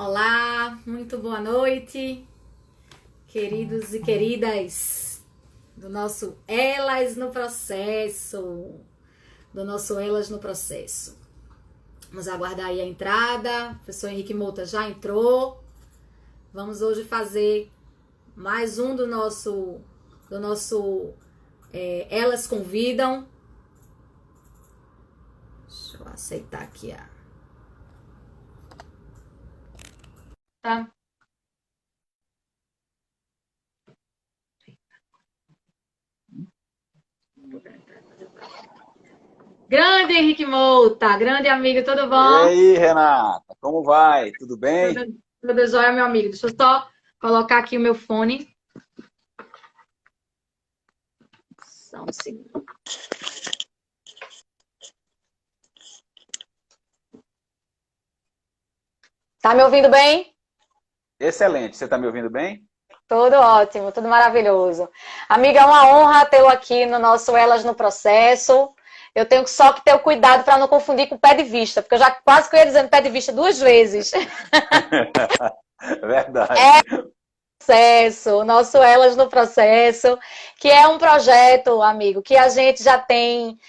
Olá, muito boa noite, queridos e queridas do nosso Elas no Processo, Vamos aguardar aí a entrada, o professor Henrique Mouta já entrou. Vamos hoje fazer mais um do nosso Elas Convidam. Deixa eu aceitar aqui Tá. Grande Henrique Mouta, grande amigo, tudo E bom? aí, Renata, como vai? Tudo Tudo, bem? tudo jóia, meu amigo. Deixa eu só colocar aqui o meu fone. Só um segundo. Tá me ouvindo bem? Excelente. Você está me ouvindo bem? Tudo ótimo, tudo maravilhoso. Amiga, é uma honra tê-lo aqui no nosso Elas no Processo. Eu tenho só que ter o cuidado para não confundir com pé de vista, porque eu já quase que eu ia dizendo pé de vista duas vezes. Verdade. O nosso Elas no Processo, que é um projeto, amigo, que a gente já tem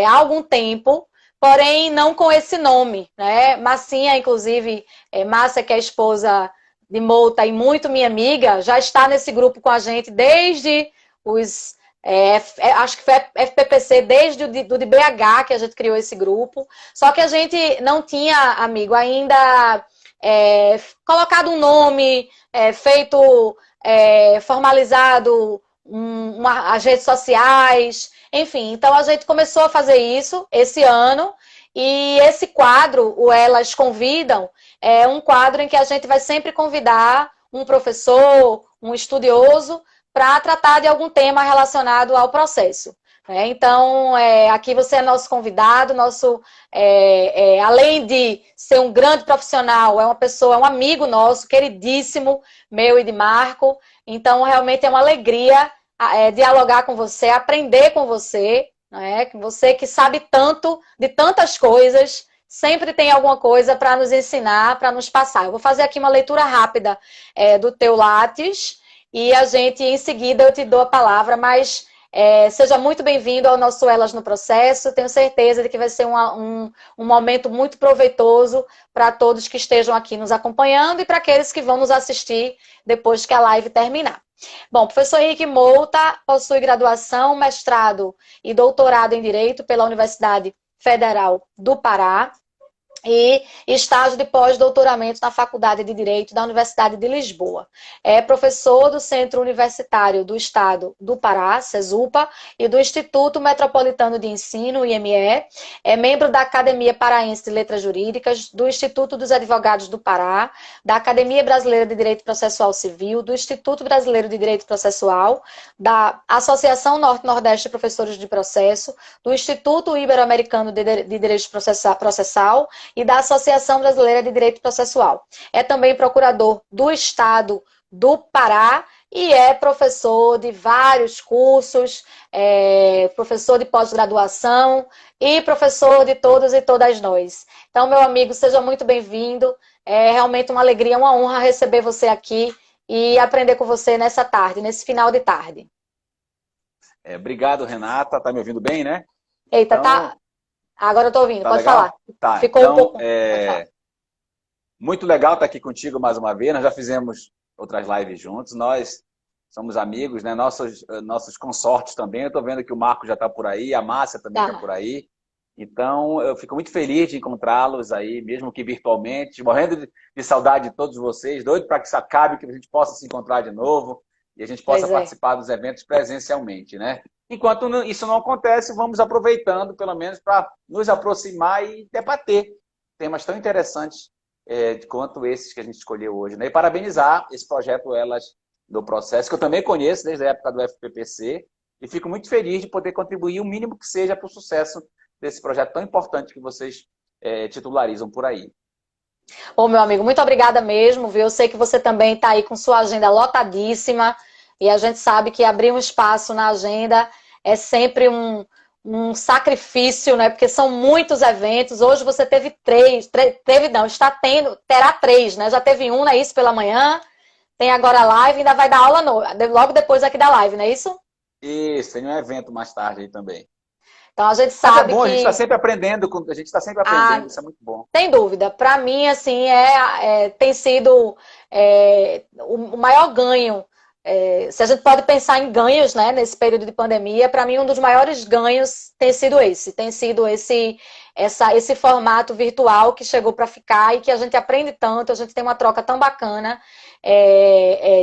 há algum tempo, porém não com esse nome, né? Massinha, inclusive, Márcia, que é a esposa de Mouta e muito minha amiga, já está nesse grupo com a gente desde os. Acho que foi FPPC, desde o de BH que a gente criou esse grupo. Só que a gente não tinha, amigo, ainda colocado um nome, feito, formalizado as redes sociais, enfim. Então a gente começou a fazer isso esse ano e esse quadro, o Elas Convidam, é um quadro em que a gente vai sempre convidar um professor, um estudioso, para tratar de algum tema relacionado ao processo. Então, aqui você é nosso convidado, além de ser um grande profissional, é uma pessoa, é um amigo nosso, queridíssimo, meu e de Marco. Então, realmente é uma alegria dialogar com você, aprender com você, né? Você que sabe tanto de tantas coisas, sempre tem alguma coisa para nos ensinar, para nos passar. Eu vou fazer aqui uma leitura rápida do teu Lattes e a gente, em seguida, eu te dou a palavra, mas seja muito bem-vindo ao nosso Elas no Processo. Tenho certeza de que vai ser um momento muito proveitoso para todos que estejam aqui nos acompanhando e para aqueles que vão nos assistir depois que a live terminar. Bom, o professor Henrique Mouta possui graduação, mestrado e doutorado em Direito pela Universidade Federal do Pará e estágio de pós-doutoramento na Faculdade de Direito da Universidade de Lisboa. É professor do Centro Universitário do Estado do Pará, CESUPA, e do Instituto Metropolitano de Ensino, IME. É membro da Academia Paraense de Letras Jurídicas, do Instituto dos Advogados do Pará, da Academia Brasileira de Direito Processual Civil, do Instituto Brasileiro de Direito Processual, da Associação Norte-Nordeste de Professores de Processo, do Instituto Ibero-Americano de Direito Processal e da Associação Brasileira de Direito Processual. É também procurador do Estado do Pará e é professor de vários cursos, professor de pós-graduação e professor de todos e todas nós. Então, meu amigo, seja muito bem-vindo. É realmente uma alegria, uma honra receber você aqui e aprender com você nessa tarde, nesse final de tarde. Obrigado, Renata. Tá me ouvindo bem, né? Eita, Então, tá? Agora eu tô ouvindo, tá pode falar. legal? Tá. Ficou um Então, pouco. Pode falar. muito legal estar aqui contigo mais uma vez. Nós já fizemos outras lives juntos. Nós somos amigos, né? Nossos consortes também. Eu estou vendo que o Marco já está por aí, a Márcia também está Tá. por aí. Então, eu fico muito feliz de encontrá-los aí, mesmo que virtualmente, morrendo de saudade de todos vocês, doido para que isso acabe, que a gente possa se encontrar de novo e a gente possa Pois é. participar dos eventos presencialmente, né? Enquanto isso não acontece, vamos aproveitando, pelo menos, para nos aproximar e debater temas tão interessantes quanto esses que a gente escolheu hoje, né? E parabenizar esse projeto Elas do Processo, que eu também conheço desde a época do FPPC, e fico muito feliz de poder contribuir o mínimo que seja para o sucesso desse projeto tão importante que vocês titularizam por aí. Ô, meu amigo, muito obrigada mesmo, viu? Eu sei que você também está aí com sua agenda lotadíssima e a gente sabe que abrir um espaço na agenda é sempre um sacrifício, né? Porque são muitos eventos. Hoje você teve três, não, terá três, né? Já teve um, não é isso, pela manhã, tem agora a live, ainda vai dar aula logo depois aqui da live, não é isso? Isso, tem um evento mais tarde aí também. Então a gente Mas é sabe bom, a gente está que sempre aprendendo, a gente está sempre aprendendo, isso é muito bom. sem dúvida. Para mim, assim, tem sido o maior ganho. Se a gente pode pensar em ganhos, né, nesse período de pandemia, para mim um dos maiores ganhos tem sido esse formato virtual que chegou para ficar e que a gente aprende tanto, a gente tem uma troca tão bacana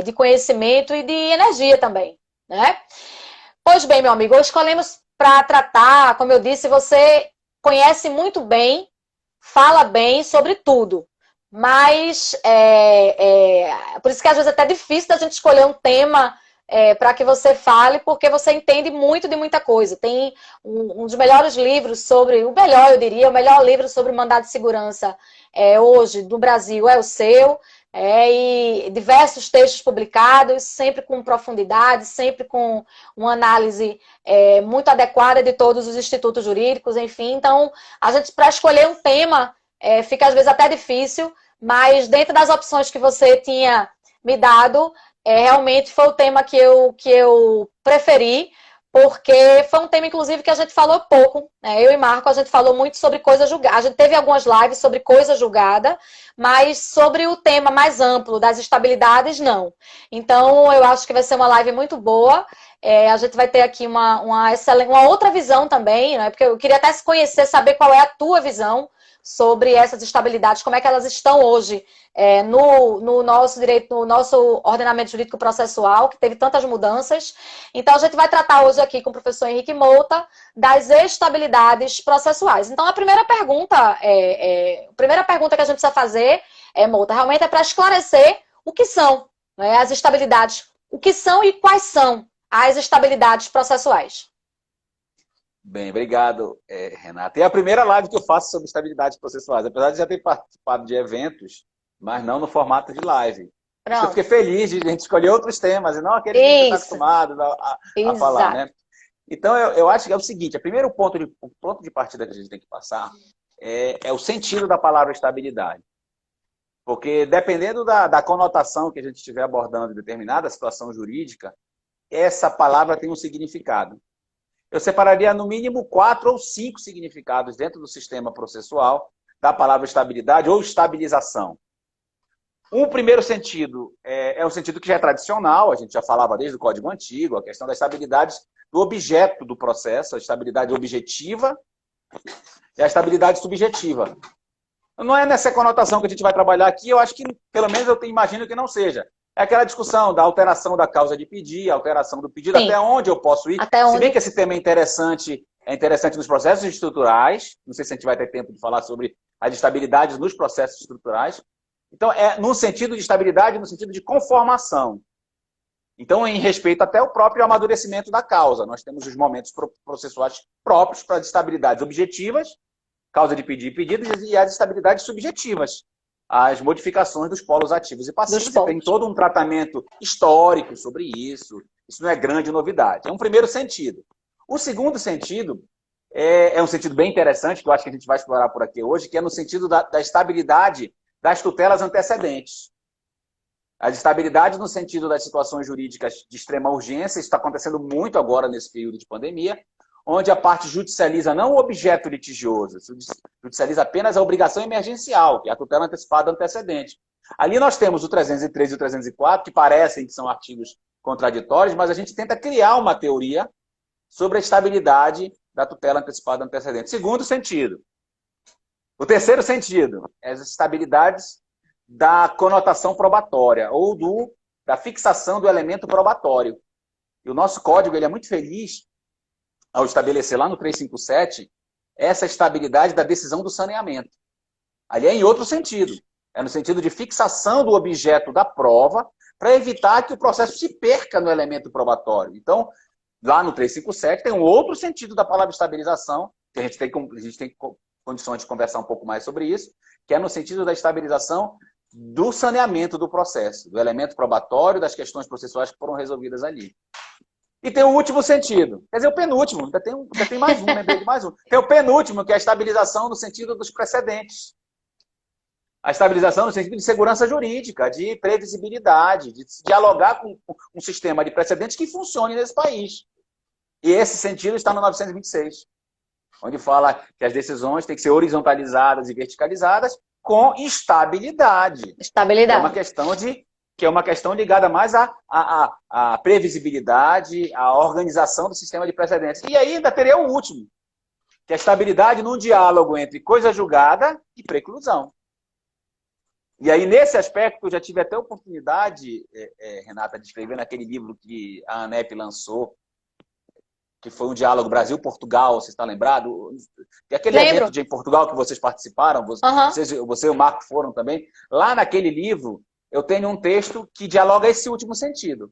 de conhecimento e de energia também, né? Pois bem, meu amigo, hoje escolhemos para tratar, como eu disse, você conhece muito bem, fala bem sobre tudo. Mas por isso que às vezes é até difícil da gente escolher um tema para que você fale, porque você entende muito de muita coisa. Tem um dos melhores livros sobre, o melhor, eu diria, o melhor livro sobre mandado de segurança hoje do Brasil é o seu. E diversos textos publicados, sempre com profundidade, sempre com uma análise muito adequada de todos os institutos jurídicos, enfim. Então, a gente, para escolher um tema, fica às vezes até difícil, mas dentro das opções que você tinha me dado, realmente foi o tema que eu preferi, porque foi um tema, inclusive, que a gente falou pouco, né? Eu e Marco, a gente falou muito sobre coisa julgada. A gente teve algumas lives sobre coisa julgada, mas sobre o tema mais amplo das estabilidades, não. Então, eu acho que vai ser uma live muito boa. A gente vai ter aqui uma outra visão também, né? Porque eu queria até se conhecer, saber qual é a tua visão sobre essas estabilidades, como é que elas estão hoje no nosso direito, no nosso ordenamento jurídico processual, que teve tantas mudanças. Então, a gente vai tratar hoje aqui com o professor Henrique Mouta das estabilidades processuais. Então, a primeira pergunta que a gente precisa fazer, Mouta, realmente é para esclarecer o que são, né, as estabilidades, o que são e quais são as estabilidades processuais. Bem, obrigado, Renata. É a primeira live que eu faço sobre estabilidades processuais, apesar de já ter participado de eventos, mas não no formato de live. Eu fiquei feliz de a gente escolher outros temas, e não aqueles que a gente está acostumado a falar, né? Então, eu acho que é o seguinte, o primeiro ponto de partida que a gente tem que passar é o sentido da palavra estabilidade. Porque dependendo da conotação que a gente estiver abordando em determinada situação jurídica, essa palavra tem um significado. Eu separaria no mínimo 4 ou 5 significados dentro do sistema processual da palavra estabilidade ou estabilização. Um primeiro sentido é um sentido que já é tradicional, a gente já falava desde o Código Antigo, a questão da estabilidade do objeto do processo, a estabilidade objetiva e a estabilidade subjetiva. Não é nessa conotação que a gente vai trabalhar aqui, eu acho que, pelo menos eu imagino que não seja. É aquela discussão da alteração da causa de pedir, alteração do pedido, até onde eu posso ir. Se bem que esse tema é interessante nos processos estruturais, não sei se a gente vai ter tempo de falar sobre as estabilidades nos processos estruturais. Então, no sentido de estabilidade, no sentido de conformação. Então, em respeito até ao próprio amadurecimento da causa, nós temos os momentos processuais próprios para as estabilidades objetivas, causa de pedir e pedidos, e as estabilidades subjetivas, as modificações dos polos ativos e passivos. Tem todo um tratamento histórico sobre isso. Isso não é grande novidade. É um primeiro sentido. O segundo sentido é um sentido bem interessante, que eu acho que a gente vai explorar por aqui hoje, que é no sentido da estabilidade das tutelas antecedentes. As estabilidades no sentido das situações jurídicas de extrema urgência, isso está acontecendo muito agora nesse período de pandemia, onde a parte judicializa não o objeto litigioso, judicializa apenas a obrigação emergencial, que é a tutela antecipada antecedente. Ali nós temos o 303 e o 304, que parecem que são artigos contraditórios, mas a gente tenta criar uma teoria sobre a estabilidade da tutela antecipada antecedente. Segundo sentido. O terceiro sentido é as estabilidades da conotação probatória, ou da fixação do elemento probatório. E o nosso código ele é muito feliz ao estabelecer lá no 357 essa estabilidade da decisão do saneamento. Ali é em outro sentido. É no sentido de fixação do objeto da prova para evitar que o processo se perca no elemento probatório. Então, lá no 357 tem um outro sentido da palavra estabilização, que a gente tem condições de conversar um pouco mais sobre isso, que é no sentido da estabilização do saneamento do processo, do elemento probatório, das questões processuais que foram resolvidas ali. E tem o último sentido. Quer dizer, o penúltimo. Ainda tem mais um, lembrei de mais um. Tem o penúltimo, que é a estabilização no sentido dos precedentes. A estabilização no sentido de segurança jurídica, de previsibilidade, de dialogar com um sistema de precedentes que funcione nesse país. E esse sentido está no 926, onde fala que as decisões têm que ser horizontalizadas e verticalizadas com estabilidade. Estabilidade. Que é uma questão ligada mais à previsibilidade, à organização do sistema de precedentes. E aí ainda teria o último, que é a estabilidade num diálogo entre coisa julgada e preclusão. E aí, nesse aspecto, eu já tive até a oportunidade, Renata, de escrever naquele livro que a ANEP lançou, que foi um diálogo Brasil-Portugal, você está lembrado? E aquele evento de Portugal que vocês participaram, você e o Marco foram também. Lá naquele livro, eu tenho um texto que dialoga esse último sentido.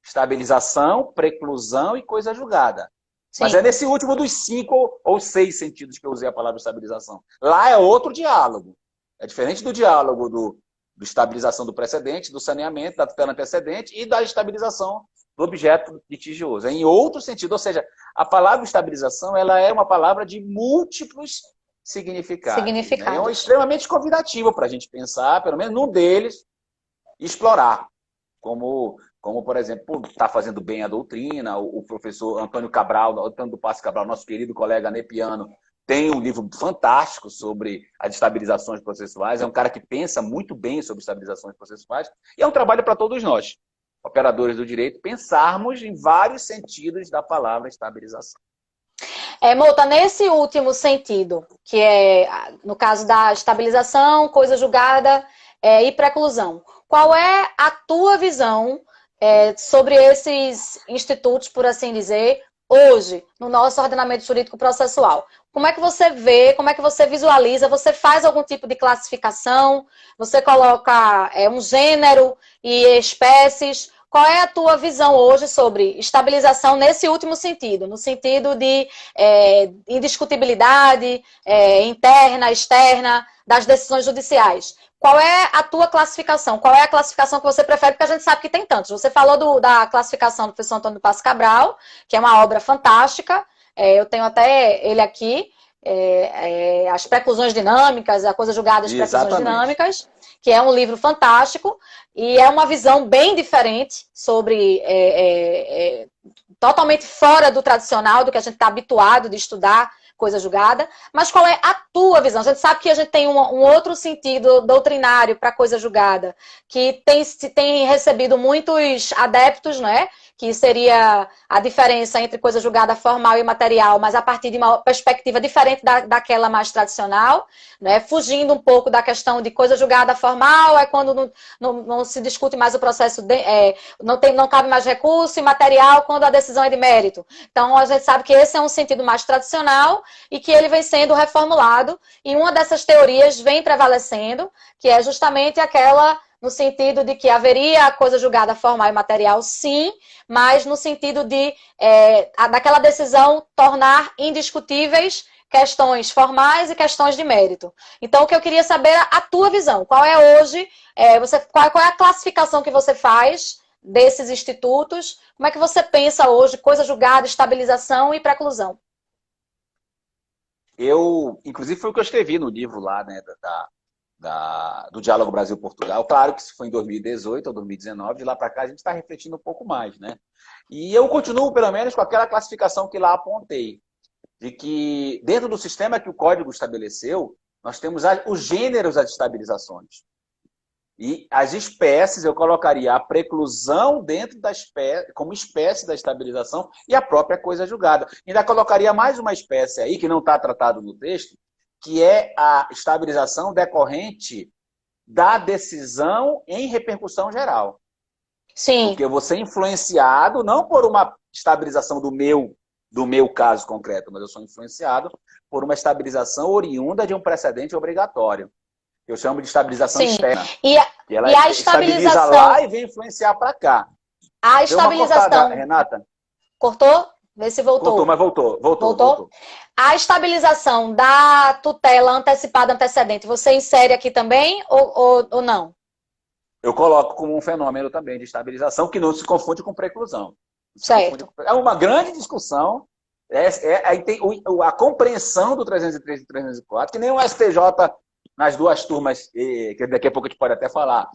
Estabilização, preclusão e coisa julgada. Sim. Mas é nesse último dos 5 ou 6 sentidos que eu usei a palavra estabilização. Lá é outro diálogo. É diferente do diálogo do estabilização do precedente, do saneamento, da tutela antecedente e da estabilização do objeto litigioso. É em outro sentido. Ou seja, a palavra estabilização ela é uma palavra de múltiplos significados. Né? É extremamente convidativo para a gente pensar, pelo menos num deles, explorar. Como por exemplo, está fazendo bem a doutrina, o professor Antônio Cabral, Antônio do Passo Cabral, nosso querido colega anepiano, tem um livro fantástico sobre as estabilizações processuais. É um cara que pensa muito bem sobre estabilizações processuais. E é um trabalho para todos nós, operadores do direito, pensarmos em vários sentidos da palavra estabilização. Mouta, nesse último sentido, que é, no caso da estabilização, coisa julgada e preclusão, qual é a tua visão sobre esses institutos, por assim dizer, hoje, no nosso ordenamento jurídico processual? Como é que você vê, como é que você visualiza? Você faz algum tipo de classificação? Você coloca um gênero e espécies? Qual é a tua visão hoje sobre estabilização nesse último sentido? No sentido de indiscutibilidade interna, externa, das decisões judiciais. Qual é a tua classificação? Qual é a classificação que você prefere? Porque a gente sabe que tem tantos. Você falou da classificação do professor Antônio Passo Cabral, que é uma obra fantástica. Eu tenho até ele aqui, As Preclusões Dinâmicas, a coisa julgada das Preclusões Dinâmicas, que é um livro fantástico e é uma visão bem diferente sobre, totalmente fora do tradicional, do que a gente está habituado de estudar coisa julgada, mas qual é a tua visão? A gente sabe que a gente tem um outro sentido doutrinário para coisa julgada, que tem recebido muitos adeptos, né? Que seria a diferença entre coisa julgada formal e material, mas a partir de uma perspectiva diferente daquela mais tradicional, né? Fugindo um pouco da questão de coisa julgada formal, é quando não se discute mais o processo, não cabe mais recurso, e material quando a decisão é de mérito. Então, a gente sabe que esse é um sentido mais tradicional e que ele vem sendo reformulado, e uma dessas teorias vem prevalecendo, que é justamente aquela no sentido de que haveria a coisa julgada formal e material, sim, mas no sentido de daquela decisão tornar indiscutíveis questões formais e questões de mérito. Então, o que eu queria saber é a tua visão. Qual é hoje, qual é a classificação que você faz desses institutos? Como é que você pensa hoje coisa julgada, estabilização e preclusão? Inclusive, foi o que eu escrevi no livro lá, né, do Diálogo Brasil-Portugal. Claro que isso foi em 2018 ou 2019, de lá para cá a gente está refletindo um pouco mais, né? E eu continuo, pelo menos, com aquela classificação que lá apontei, de que dentro do sistema que o Código estabeleceu, nós temos os gêneros das estabilizações. E as espécies, eu colocaria a preclusão dentro da espécie, como espécie da estabilização, e a própria coisa julgada. Ainda colocaria mais uma espécie aí, que não está tratado no texto, que é a estabilização decorrente da decisão em repercussão geral. Sim. Porque eu vou ser influenciado, não por uma estabilização do meu caso concreto, mas eu sou influenciado por uma estabilização oriunda de um precedente obrigatório. Eu chamo de estabilização externa. E a estabiliza lá e vem influenciar para cá. A estabilização... Cortada, Renata? Cortou? Vê se voltou. Cortou, mas voltou. A estabilização da tutela antecipada antecedente, você insere aqui também ou não? Eu coloco como um fenômeno também de estabilização que não se confunde com preclusão. Certo. É uma grande discussão. Aí tem a compreensão do 303 e 304, que nem o STJ nas duas turmas, que daqui a pouco a gente pode até falar,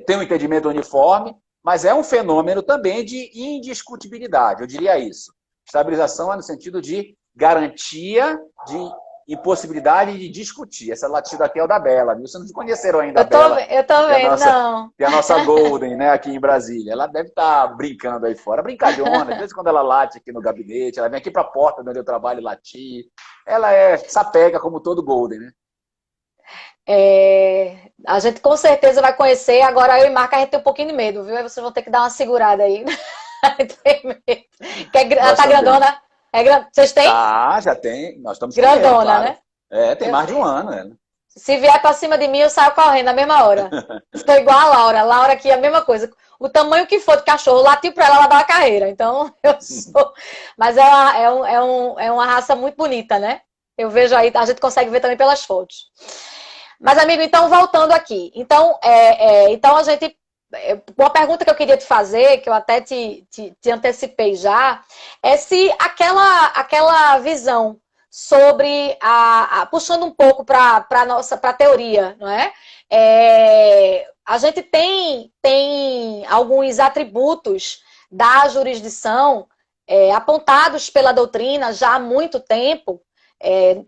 tem um entendimento uniforme, mas é um fenômeno também de indiscutibilidade, eu diria isso. Estabilização é no sentido de garantia de impossibilidade de discutir. Essa latida aqui é o da Bela, viu? Vocês não conheceram ainda a Bela. Eu tô vendo, não. Tem a nossa Golden, né, aqui em Brasília. Ela deve estar brincando aí fora. Brincalhona, às vezes quando ela late aqui no gabinete, ela vem aqui para a porta onde eu trabalho latir. Ela sapega como todo Golden, né? A gente com certeza vai conhecer. Agora eu e Marca, a gente tem um pouquinho de medo, viu? Aí vocês vão ter que dar uma segurada aí. Tem medo. Ela tá grandona. Vocês têm? Ah, já tem. Nós estamos grandona, claro. Né? Tem mais de um ano, né? Se vier pra cima de mim, eu saio correndo na mesma hora. Estou igual a Laura. Laura aqui é a mesma coisa. O tamanho que for de cachorro, latiu pra ela dá uma carreira. Então, eu sou... Mas é uma raça muito bonita, né? Eu vejo aí, a gente consegue ver também pelas fotos. Mas, amigo, então, voltando aqui. Então, então a gente... Uma pergunta que eu queria te fazer, que eu até te antecipei já, é se aquela visão sobre puxando um pouco para a teoria, não é? A gente tem alguns atributos da jurisdição apontados pela doutrina já há muito tempo,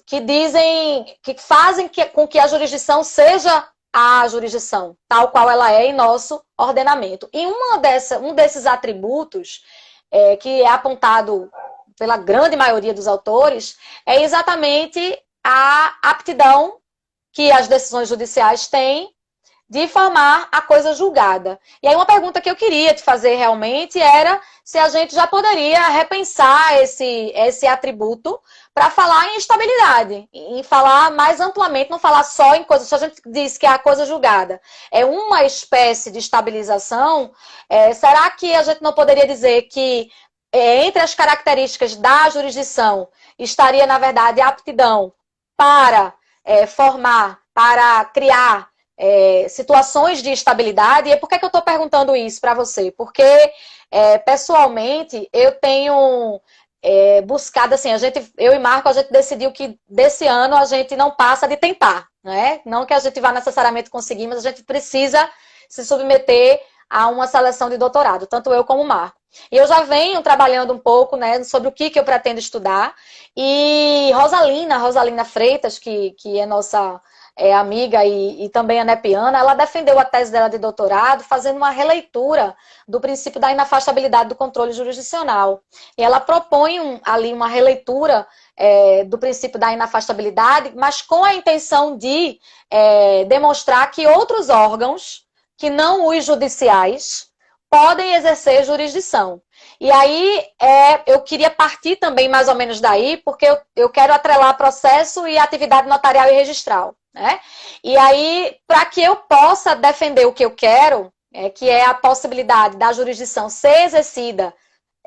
que dizem, que fazem com que a jurisdição seja a jurisdição, tal qual ela é em nosso ordenamento. E um desses atributos que é apontado pela grande maioria dos autores, é exatamente a aptidão que as decisões judiciais têm de formar a coisa julgada. E aí uma pergunta que eu queria te fazer realmente era se a gente já poderia repensar esse atributo para falar em estabilidade, em falar mais amplamente, não falar só em coisa. Se a gente diz que a coisa julgada é uma espécie de estabilização, será que a gente não poderia dizer que entre as características da jurisdição estaria, na verdade, a aptidão para formar, para criar situações de estabilidade? E por que eu estou perguntando isso para você? Porque, pessoalmente, eu tenho buscado, assim, eu e Marco, a gente decidiu que desse ano a gente não passa de tentar, né? Não que a gente vá necessariamente conseguir, mas a gente precisa se submeter a uma seleção de doutorado, tanto eu como o Marco. E eu já venho trabalhando um pouco, né, sobre o que eu pretendo estudar. E Rosalina Freitas, que é nossa amiga e também anepiana, ela defendeu a tese dela de doutorado fazendo uma releitura do princípio da inafastabilidade do controle jurisdicional. E ela propõe ali uma releitura do princípio da inafastabilidade, mas com a intenção de demonstrar que outros órgãos, que não os judiciais, podem exercer jurisdição. E aí, eu queria partir também mais ou menos daí, porque eu quero atrelar processo e atividade notarial e registral, né? E aí, para que eu possa defender o que eu quero, que é a possibilidade da jurisdição ser exercida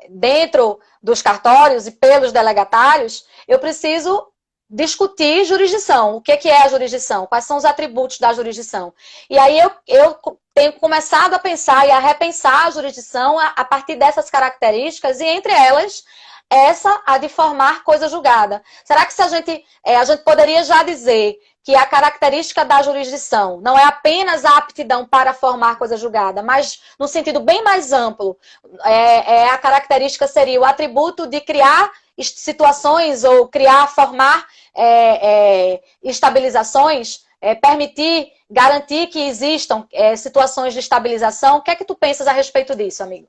dentro dos cartórios e pelos delegatários, eu preciso discutir jurisdição. O que é a jurisdição? Quais são os atributos da jurisdição? E aí eu tenho começado a pensar e a repensar a jurisdição a partir dessas características, e entre elas, a de formar coisa julgada. Será que se a gente poderia já dizer que a característica da jurisdição não é apenas a aptidão para formar coisa julgada, mas no sentido bem mais amplo, a característica seria o atributo de criar situações ou formar estabilizações, permitir, garantir que existam situações de estabilização? O que é que tu pensas a respeito disso, amigo?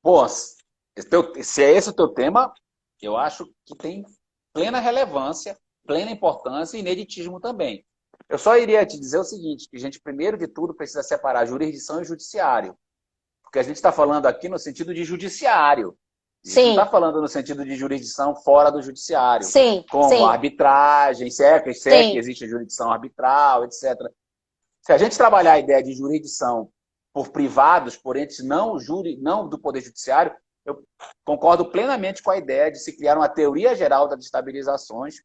Bom, se é esse o teu tema, eu acho que tem plena relevância, plena importância e ineditismo também. Eu só iria te dizer o seguinte, que a gente, primeiro de tudo, precisa separar jurisdição e judiciário. Porque a gente está falando aqui no sentido de judiciário. A gente não está falando no sentido de jurisdição fora do judiciário. Sim, como arbitragem, se é que existe jurisdição arbitral, etc. Se a gente trabalhar a ideia de jurisdição por privados, por entes não do Poder Judiciário, eu concordo plenamente com a ideia de se criar uma teoria geral das estabilizações,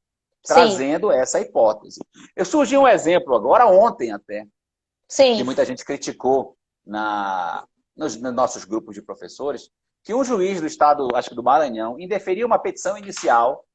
trazendo essa hipótese. Eu surgi um exemplo agora, ontem até, que muita gente criticou nos nossos grupos de professores, que um juiz do estado, acho que do Maranhão, indeferiu uma petição inicial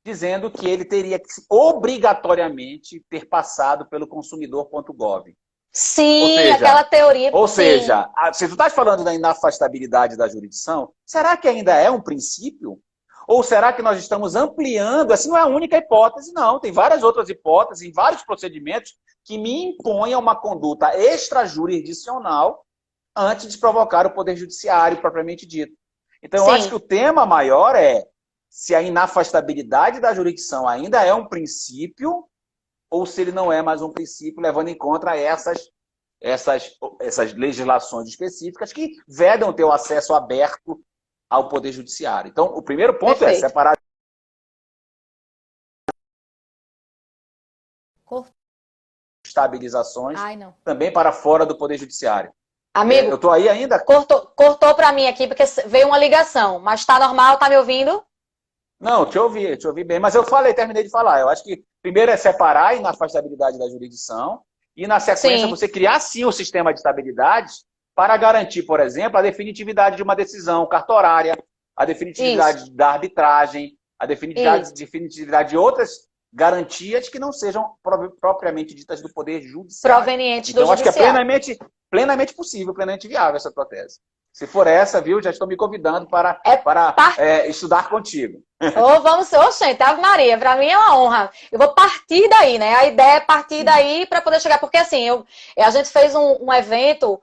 dizendo que ele teria que obrigatoriamente ter passado pelo consumidor.gov. Sim, aquela teoria. Ou Sim. seja, se tu estás falando da inafastabilidade da jurisdição, será que ainda é um princípio? Ou será que nós estamos ampliando? Essa não é a única hipótese, não. Tem várias outras hipóteses, em vários procedimentos, que me impõem a uma conduta extrajurisdicional antes de provocar o poder judiciário propriamente dito. Então, eu acho que o tema maior é se a inafastabilidade da jurisdição ainda é um princípio ou se ele não é mais um princípio, levando em conta essas legislações específicas que vedam ter o acesso aberto ao Poder Judiciário. Então, o primeiro ponto é separar estabilizações também para fora do Poder Judiciário. Amigo, eu estou aí ainda? Cortou para mim aqui, porque veio uma ligação, mas está normal, está me ouvindo? Não, te ouvi bem, mas eu terminei de falar. Eu acho que primeiro é separar a inafastabilidade da jurisdição e, na sequência, você criar, sim, o sistema de estabilidade para garantir, por exemplo, a definitividade de uma decisão cartorária, a definitividade da arbitragem, a definitividade de outras garantias que não sejam propriamente ditas do Poder Judiciário. Provenientes então, do acho judiciário. que é plenamente possível, plenamente viável essa tua tese. Se for essa, viu, já estou me convidando para estudar contigo. Gente, Ave Maria, para mim é uma honra. Eu vou partir daí, né? A ideia é partir daí para poder chegar, porque assim, a gente fez um evento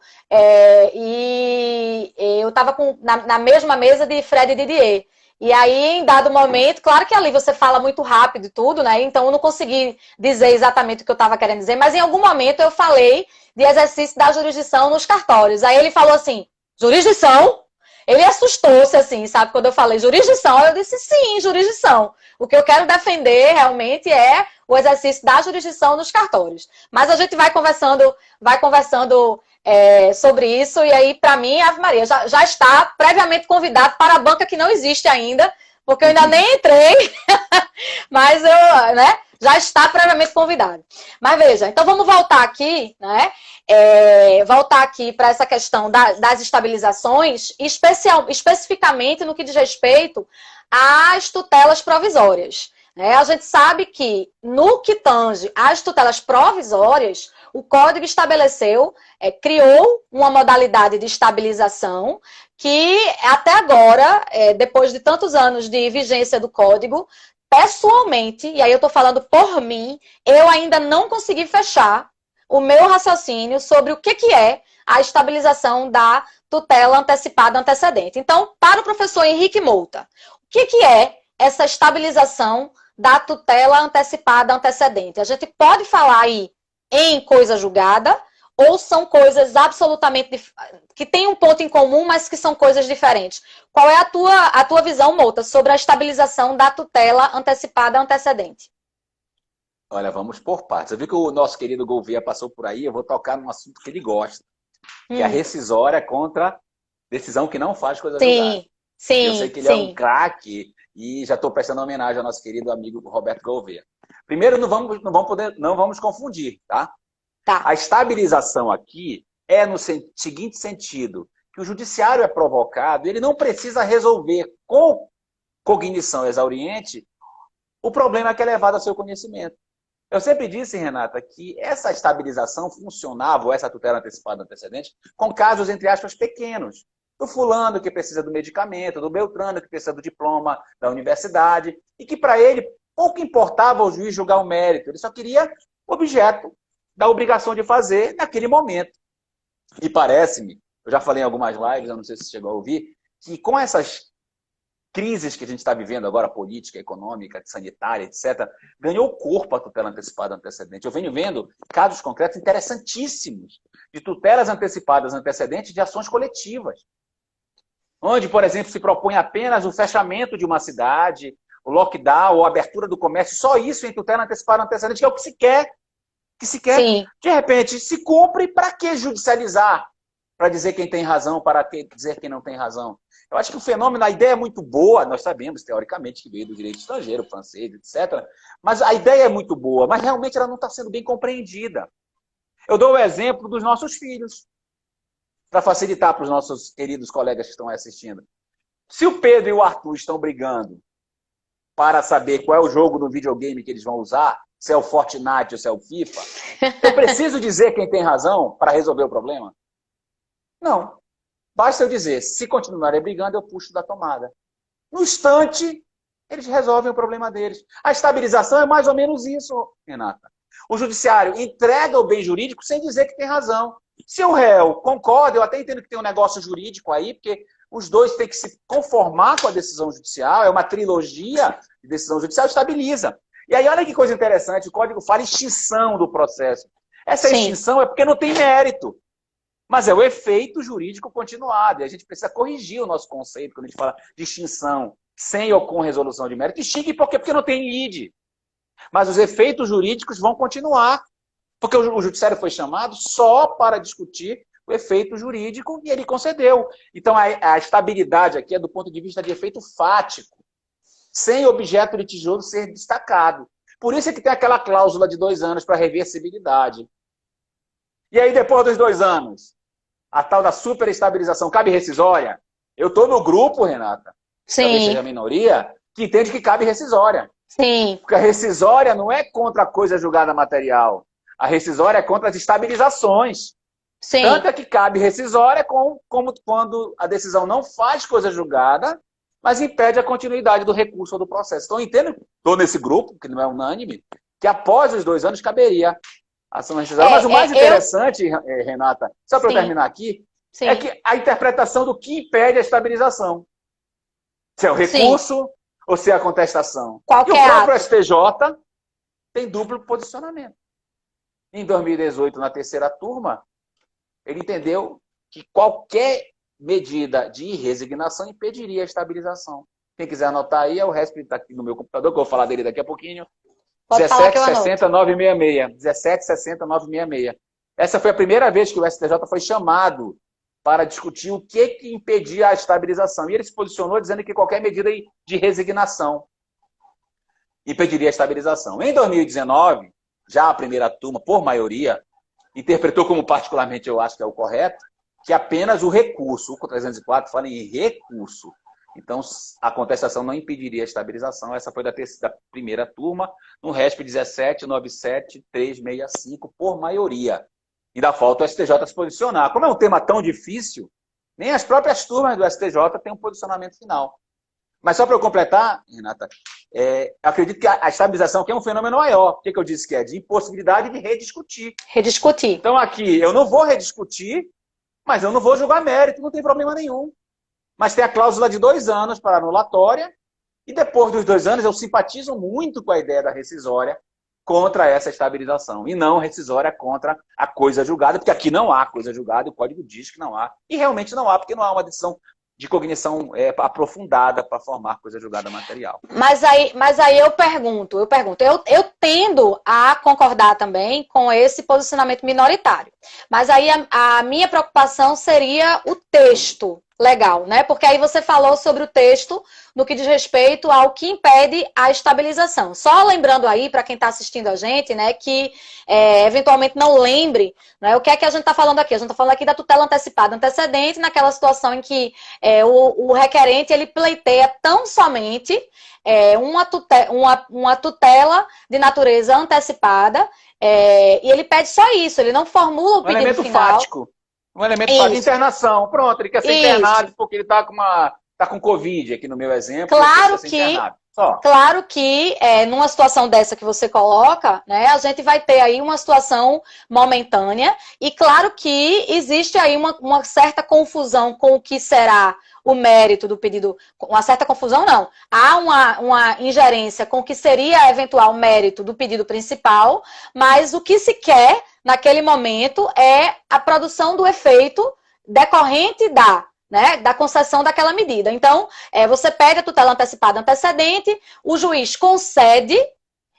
e eu estava na mesma mesa de Fred e Didier. E aí, em dado momento, claro que ali você fala muito rápido e tudo, né? Então eu não consegui dizer exatamente o que eu estava querendo dizer, mas em algum momento eu falei de exercício da jurisdição nos cartórios. Aí ele falou assim, jurisdição? Ele assustou-se, assim, sabe? Quando eu falei jurisdição, eu disse sim, jurisdição. O que eu quero defender realmente é o exercício da jurisdição nos cartórios. Mas a gente vai conversando sobre isso. E aí, para mim, Ave Maria, já está previamente convidado para a banca que não existe ainda, porque eu ainda nem entrei, mas já está previamente convidado. Mas veja, então vamos voltar aqui, né? Voltar aqui para essa questão das estabilizações, especificamente no que diz respeito às tutelas provisórias. A gente sabe que, no que tange às tutelas provisórias, o Código estabeleceu, criou uma modalidade de estabilização que, até agora, depois de tantos anos de vigência do Código, pessoalmente, e aí eu estou falando por mim, eu ainda não consegui fechar o meu raciocínio sobre o que é a estabilização da tutela antecipada antecedente. Então, para o professor Henrique Mouta, o que é essa estabilização da tutela antecipada antecedente? A gente pode falar aí em coisa julgada ou são coisas absolutamente que têm um ponto em comum, mas que são coisas diferentes? Qual é a tua visão, Mouta, sobre a estabilização da tutela antecipada antecedente? Olha, vamos por partes. Eu vi que o nosso querido Gouveia passou por aí, eu vou tocar num assunto que ele gosta, que é a rescisória contra decisão que não faz coisa julgada. Sim, eu sei que ele é um craque e já estou prestando homenagem ao nosso querido amigo Roberto Gouveia. Primeiro, não vamos confundir, tá? A estabilização aqui é no seguinte sentido, que o judiciário é provocado, ele não precisa resolver com cognição exauriente o problema que é levado ao seu conhecimento. Eu sempre disse, Renata, que essa estabilização funcionava, ou essa tutela antecipada antecedente, com casos, entre aspas, pequenos. Do fulano que precisa do medicamento, do Beltrano que precisa do diploma da universidade, e que para ele pouco importava o juiz julgar o mérito, ele só queria objeto da obrigação de fazer naquele momento. E parece-me, eu já falei em algumas lives, eu não sei se você chegou a ouvir, que com essas crises que a gente está vivendo agora, política, econômica, sanitária, etc., ganhou corpo a tutela antecipada antecedente. Eu venho vendo casos concretos interessantíssimos de tutelas antecipadas antecedentes de ações coletivas, onde, por exemplo, se propõe apenas o fechamento de uma cidade, o lockdown ou a abertura do comércio, só isso em tutela antecipada antecedente, que é o que se quer. Sim. De repente, se cumpre, para que judicializar? Para dizer quem tem razão, para dizer quem não tem razão. Eu acho que o fenômeno, a ideia é muito boa, nós sabemos, teoricamente, que veio do direito estrangeiro, francês, etc. Mas a ideia é muito boa, mas realmente ela não está sendo bem compreendida. Eu dou o exemplo dos nossos filhos. para facilitar para os nossos queridos colegas que estão assistindo. Se o Pedro e o Arthur estão brigando para saber qual é o jogo do videogame que eles vão usar, se é o Fortnite ou se é o FIFA, eu preciso dizer quem tem razão para resolver o problema? Não. Basta eu dizer, se continuarem brigando, eu puxo da tomada. No instante, eles resolvem o problema deles. A estabilização é mais ou menos isso, Renata. O judiciário entrega o bem jurídico sem dizer que tem razão. Se o réu concorda, eu até entendo que tem um negócio jurídico aí, porque os dois têm que se conformar com a decisão judicial, é uma trilogia de decisão judicial, estabiliza. E aí, olha que coisa interessante, o Código fala extinção do processo. Essa extinção é porque não tem mérito, mas é o efeito jurídico continuado. E a gente precisa corrigir o nosso conceito quando a gente fala de extinção sem ou com resolução de mérito. Extingue por quê? Porque não tem lide. Mas os efeitos jurídicos vão continuar, porque o judiciário foi chamado só para discutir o efeito jurídico e ele concedeu. Então, a estabilidade aqui é do ponto de vista de efeito fático, sem objeto litigioso ser destacado. Por isso é que tem aquela cláusula de 2 anos para reversibilidade. E aí, depois dos 2 anos, a tal da superestabilização cabe rescisória? Eu estou no grupo, Renata, talvez seja a minoria, que entende que cabe rescisória. Sim. Porque a rescisória não é contra a coisa julgada material. A rescisória é contra as estabilizações. Sim. Tanto é que cabe rescisória como quando a decisão não faz coisa julgada, mas impede a continuidade do recurso ou do processo. Então, eu entendo, estou nesse grupo, que não é unânime, que após os 2 anos caberia ação rescisória. Mas o mais interessante, Renata, só para eu terminar aqui, é que a interpretação do que impede a estabilização. Se é o recurso ou se é a contestação. Qualquer e o próprio STJ tem duplo posicionamento. Em 2018, na 3ª turma, ele entendeu que qualquer medida de resignação impediria a estabilização. Quem quiser anotar aí, é o resto que está aqui no meu computador, que eu vou falar dele daqui a pouquinho. 1760-966. 1760-966. Essa foi a primeira vez que o STJ foi chamado para discutir o que impedia a estabilização. E ele se posicionou dizendo que qualquer medida de resignação impediria a estabilização. Em 2019, já a primeira turma, por maioria, interpretou como particularmente eu acho que é o correto, que apenas o recurso, o 304 fala em recurso. Então, a contestação não impediria a estabilização. Essa foi da primeira turma, no RESP 17.97.365, por maioria. Ainda falta o STJ se posicionar. Como é um tema tão difícil, nem as próprias turmas do STJ têm um posicionamento final. Mas só para eu completar, Renata, acredito que a estabilização aqui é um fenômeno maior. O que eu disse que é? De impossibilidade de rediscutir. Rediscutir. Então aqui, eu não vou rediscutir, mas eu não vou julgar mérito, não tem problema nenhum. Mas tem a cláusula de 2 anos para anulatória, e depois dos 2 anos eu simpatizo muito com a ideia da rescisória contra essa estabilização, e não rescisória contra a coisa julgada, porque aqui não há coisa julgada, o código diz que não há, e realmente não há, porque não há uma decisão de cognição aprofundada para formar coisa julgada material. Mas aí eu pergunto, eu tendo a concordar também com esse posicionamento minoritário. Mas aí a minha preocupação seria o texto legal, né? Porque aí você falou sobre o texto no que diz respeito ao que impede a estabilização. Só lembrando aí, para quem está assistindo a gente, né, que eventualmente não lembre, né, o que é que a gente está falando aqui? A gente está falando aqui da tutela antecipada antecedente, naquela situação em que o requerente ele pleiteia tão somente uma tutela de natureza antecipada, e ele pede só isso, ele não formula o pedido elemento final. Fático. Um elemento de internação. Pronto, ele quer ser internado porque ele está com Covid, aqui no meu exemplo. Claro que numa situação dessa que você coloca, né, a gente vai ter aí uma situação momentânea, e claro que existe aí uma certa confusão com o que será o mérito do pedido. Uma certa confusão, não. Há uma ingerência com o que seria eventual mérito do pedido principal, mas o que se quer naquele momento é a produção do efeito decorrente da concessão daquela medida. Então, você pede a tutela antecipada antecedente, o juiz concede,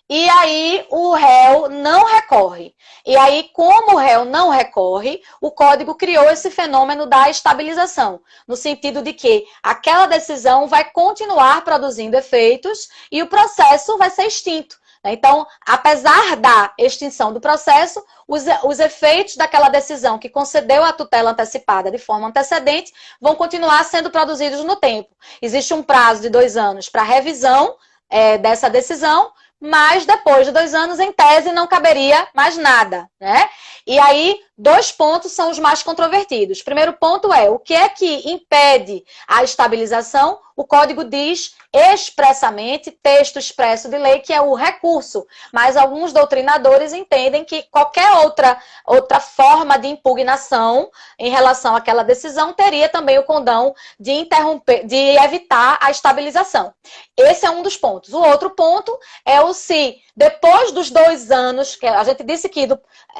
e aí o réu não recorre. E aí, como o réu não recorre, o código criou esse fenômeno da estabilização, no sentido de que aquela decisão vai continuar produzindo efeitos e o processo vai ser extinto. Então, apesar da extinção do processo, os efeitos daquela decisão que concedeu a tutela antecipada de forma antecedente vão continuar sendo produzidos no tempo. Existe um prazo de 2 anos para revisão dessa decisão, mas depois de 2 anos, em tese, não caberia mais nada, né? E aí, 2 pontos são os mais controvertidos. Primeiro ponto é, o que é que impede a estabilização? O código diz expressamente, texto expresso de lei, que é o recurso. Mas alguns doutrinadores entendem que qualquer outra forma de impugnação em relação àquela decisão teria também o condão de interromper, de evitar a estabilização. Esse é um dos pontos. O outro ponto é o se, depois dos 2 anos, que a gente disse que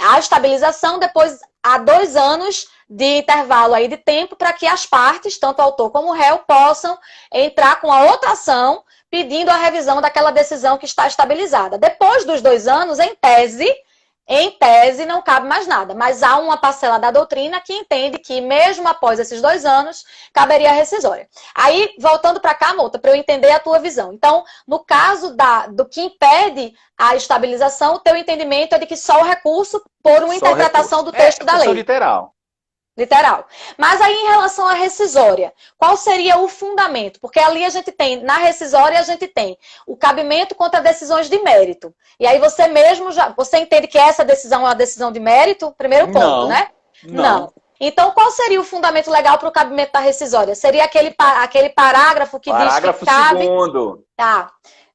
a estabilização, depois há 2 anos de intervalo aí de tempo para que as partes, tanto o autor como o réu, possam entrar com a outra ação pedindo a revisão daquela decisão que está estabilizada. Depois dos 2 anos, em tese, não cabe mais nada. Mas há uma parcela da doutrina que entende que, mesmo após esses 2 anos, caberia a rescisória. Aí, voltando para cá, Mouta, para eu entender a tua visão. Então, no caso do que impede a estabilização, o teu entendimento é de que só o recurso por uma interpretação do texto da lei. Literal. Mas aí, em relação à rescisória, qual seria o fundamento? Porque ali a gente tem, na rescisória, a gente tem o cabimento contra decisões de mérito. E aí você mesmo você entende que essa decisão é uma decisão de mérito? Primeiro ponto, né? Não. Então, qual seria o fundamento legal para o cabimento da rescisória? Seria aquele parágrafo que diz que cabe... Segundo. Tá.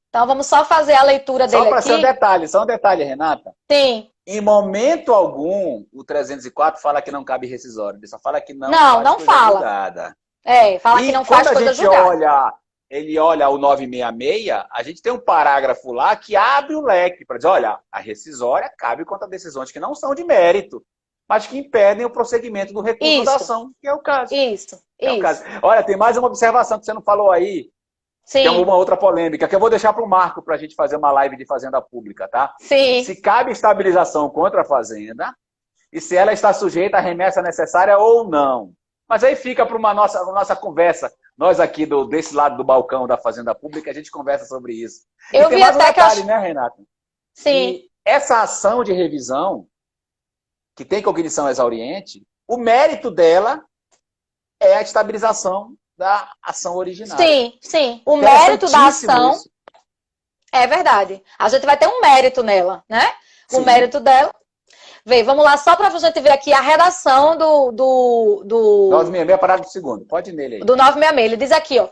Então, vamos só fazer a leitura dele aqui. Só para um detalhe, Renata. Sim. Em momento algum, o 304 fala que não cabe rescisória. Ele só fala que não fala. Julgada. Fala que não faz coisa julgada. Ele olha o 966, a gente tem um parágrafo lá que abre o leque para dizer, olha, a rescisória cabe contra decisões que não são de mérito, mas que impedem o prosseguimento do recurso da ação, que é o caso. Isso. O caso. Olha, tem mais uma observação que você não falou aí. Sim. Tem uma outra polêmica, que eu vou deixar para o Marco para a gente fazer uma live de fazenda pública, tá? Sim. Se cabe estabilização contra a fazenda e se ela está sujeita à remessa necessária ou não. Mas aí fica para uma nossa conversa. Nós aqui desse lado do balcão da fazenda pública, a gente conversa sobre isso. Eu vi até detalhe, né, Renata? Sim. E essa ação de revisão, que tem cognição exauriente, o mérito dela é a estabilização da ação originária. Sim. O mérito da ação é verdade. A gente vai ter um mérito nela, né? Sim. O mérito dela. Vamos lá, só para a gente ver aqui a redação do 966, parágrafo 2º. Pode ir nele aí. Do 966. Ele diz aqui, ó,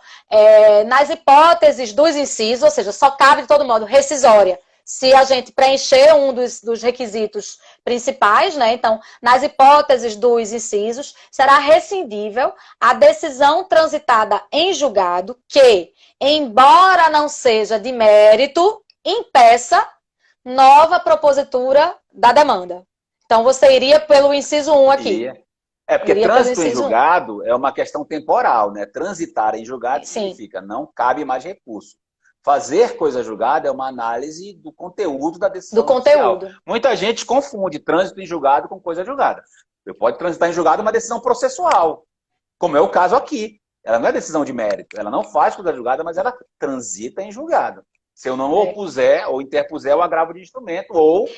nas hipóteses dos incisos, ou seja, só cabe de todo modo rescisória se a gente preencher um dos requisitos principais, né? Então, nas hipóteses dos incisos, será rescindível a decisão transitada em julgado que, embora não seja de mérito, impeça nova propositura da demanda. Então, você iria pelo inciso 1 aqui. Porque trânsito em julgado é uma questão temporal, né? Transitar em julgado significa não cabe mais recurso. Fazer coisa julgada é uma análise do conteúdo da decisão judicial. Muita gente confunde trânsito em julgado com coisa julgada. Você pode transitar em julgado uma decisão processual, como é o caso aqui. Ela não é decisão de mérito, ela não faz coisa julgada, mas ela transita em julgado. Se eu não opuser ou interpuser o agravo de instrumento, ou,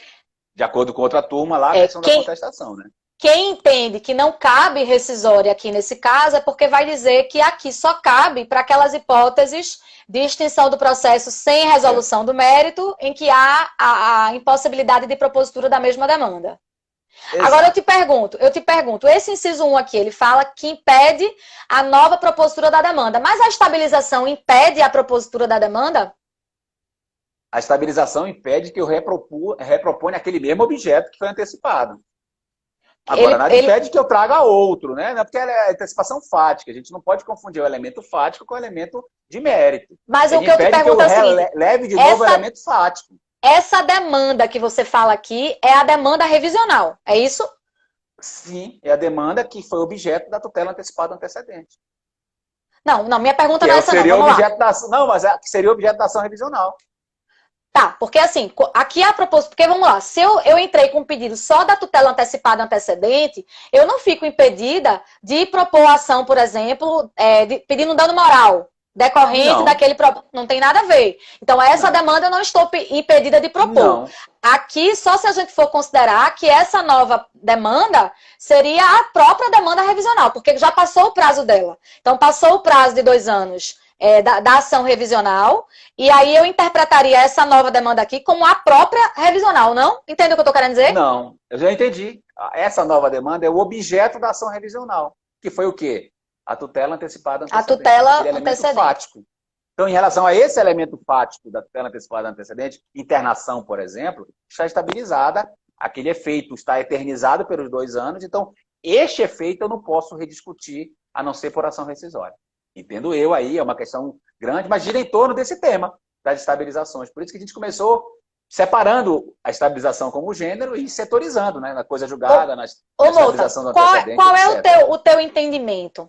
de acordo com outra turma lá, a questão da contestação, né? Quem entende que não cabe rescisória aqui nesse caso é porque vai dizer que aqui só cabe para aquelas hipóteses de extinção do processo sem resolução do mérito, em que há a impossibilidade de propositura da mesma demanda. Exato. Agora eu te pergunto, esse inciso 1 aqui, ele fala que impede a nova propositura da demanda, mas a estabilização impede a propositura da demanda? A estabilização impede que eu reproponha aquele mesmo objeto que foi antecipado. Agora, nada impede que eu traga outro, né? Porque é antecipação fática. A gente não pode confundir o elemento fático com o elemento de mérito. Mas o que eu te pergunto é o seguinte... leve de novo o elemento fático. Essa demanda que você fala aqui é a demanda revisional, é isso? Sim, é a demanda que foi objeto da tutela antecipada antecedente. Não, minha pergunta não é essa não. Mas seria objeto da ação revisional. Tá, porque assim, aqui a propósito, porque vamos lá, se eu entrei com um pedido só da tutela antecipada antecedente, eu não fico impedida de propor ação, por exemplo, pedindo dano moral. decorrente Não. daquele problema. Não tem nada a ver. Então, essa demanda eu não estou impedida de propor. Não. Aqui, só se a gente for considerar que essa nova demanda seria a própria demanda revisional, porque já passou o prazo dela. Então, passou o prazo de 2 anos da ação revisional, e aí eu interpretaria essa nova demanda aqui como a própria revisional, não? Entende o que eu estou querendo dizer? Não, eu já entendi. Essa nova demanda é o objeto da ação revisional, que foi o quê? A tutela antecipada antecedente. A tutela elemento antecedente. fático. Então, em relação a esse elemento fático da tutela antecipada antecedente, internação, por exemplo, está estabilizada, aquele efeito está eternizado pelos 2 anos, então, este efeito eu não posso rediscutir, a não ser por ação rescisória. Entendo eu aí, é uma questão grande, mas gira em torno desse tema das estabilizações. Por isso que a gente começou separando a estabilização como gênero e setorizando, né? Na coisa julgada, na estabilização do antecedente. Qual é o teu entendimento?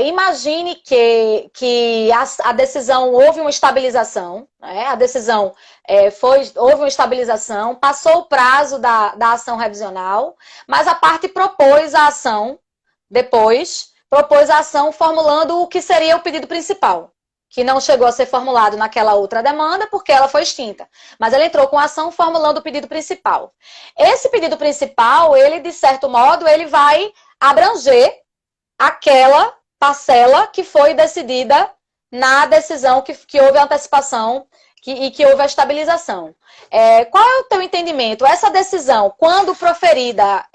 Imagine que a decisão, houve uma estabilização, né? A decisão houve uma estabilização, passou o prazo da ação revisional, mas a parte propôs a ação depois, propôs a ação formulando o que seria o pedido principal, que não chegou a ser formulado naquela outra demanda porque ela foi extinta. Mas ela entrou com a ação formulando o pedido principal. Esse pedido principal, ele, de certo modo, ele vai abranger aquela parcela que foi decidida na decisão que houve a antecipação e que houve a estabilização. Qual é o teu entendimento? Essa decisão, quando proferida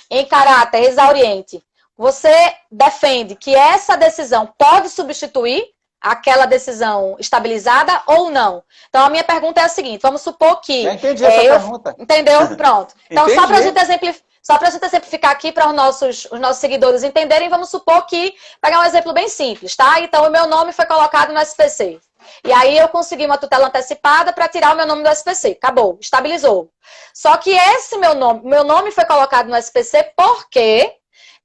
em caráter exauriente, você defende que essa decisão pode substituir aquela decisão estabilizada ou não? Então, a minha pergunta é a seguinte, vamos supor que... Já entendi essa pergunta. Entendeu? Pronto. Então, Entendi. só para a gente exemplificar aqui para os nossos seguidores entenderem, vamos supor que... Pegar um exemplo bem simples, tá? Então, o meu nome foi colocado no SPC. E aí, eu consegui uma tutela antecipada para tirar o meu nome do SPC. Acabou, estabilizou. Só que esse meu nome foi colocado no SPC porque...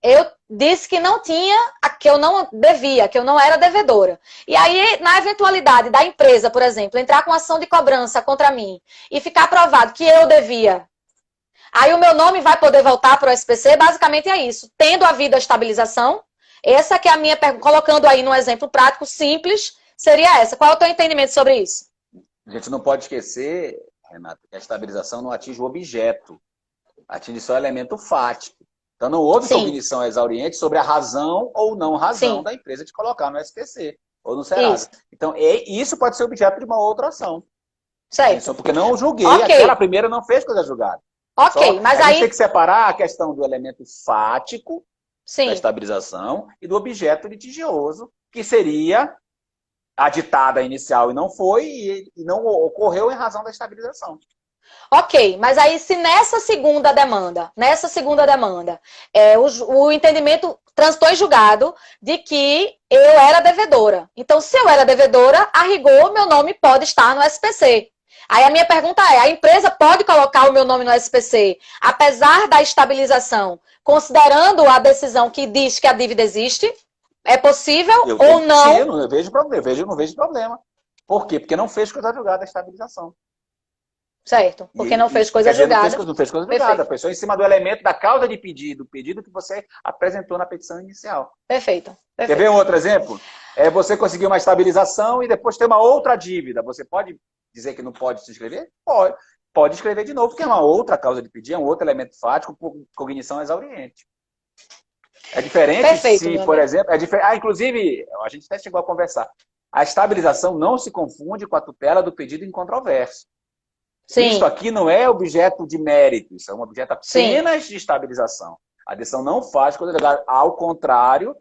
eu disse que não tinha, que eu não devia, que eu não era devedora. E aí, na eventualidade da empresa, por exemplo, entrar com ação de cobrança contra mim e ficar provado que eu devia, aí o meu nome vai poder voltar para o SPC, basicamente é isso. Tendo havido a estabilização, essa que é a minha pergunta, colocando aí num exemplo prático, simples, seria essa. Qual é o teu entendimento sobre isso? A gente não pode esquecer, Renata, que a estabilização não atinge o objeto, atinge só o elemento fático. Então, não houve cognição exauriente sobre a razão ou não razão da empresa de colocar no SPC ou no Serasa. Então, isso pode ser objeto de uma outra ação. Certo. Porque não julguei, aquela primeira não fez coisa julgada. Mas a aí... gente tem que separar a questão do elemento fático da estabilização e do objeto litigioso, que seria a ditada inicial e não foi, e não ocorreu em razão da estabilização. Ok, mas aí se nessa segunda demanda, o entendimento transitou em julgado de que eu era devedora. Então, se eu era devedora, a rigor, meu nome pode estar no SPC. Aí a minha pergunta é, a empresa pode colocar o meu nome no SPC, apesar da estabilização, considerando a decisão que diz que a dívida existe? É possível ou não? Sim, eu não vejo problema. Por quê? Porque não fez coisa julgada a estabilização. Certo, porque não fez coisa julgada. Não fez coisa julgada. A pessoa em cima do elemento da causa de pedido, o pedido que você apresentou na petição inicial. Perfeito. Quer ver um outro exemplo? Você conseguiu uma estabilização e depois tem uma outra dívida. Você pode dizer que não pode se inscrever? Pode. Pode escrever de novo, porque é uma outra causa de pedido, é um outro elemento fático por cognição exauriente. É diferente se, por exemplo... inclusive, a gente até chegou a conversar. A estabilização não se confunde com a tutela do pedido incontroverso. Isso aqui não é objeto de mérito, isso é um objeto apenas de estabilização. A decisão não faz coisa julgada, ao contrário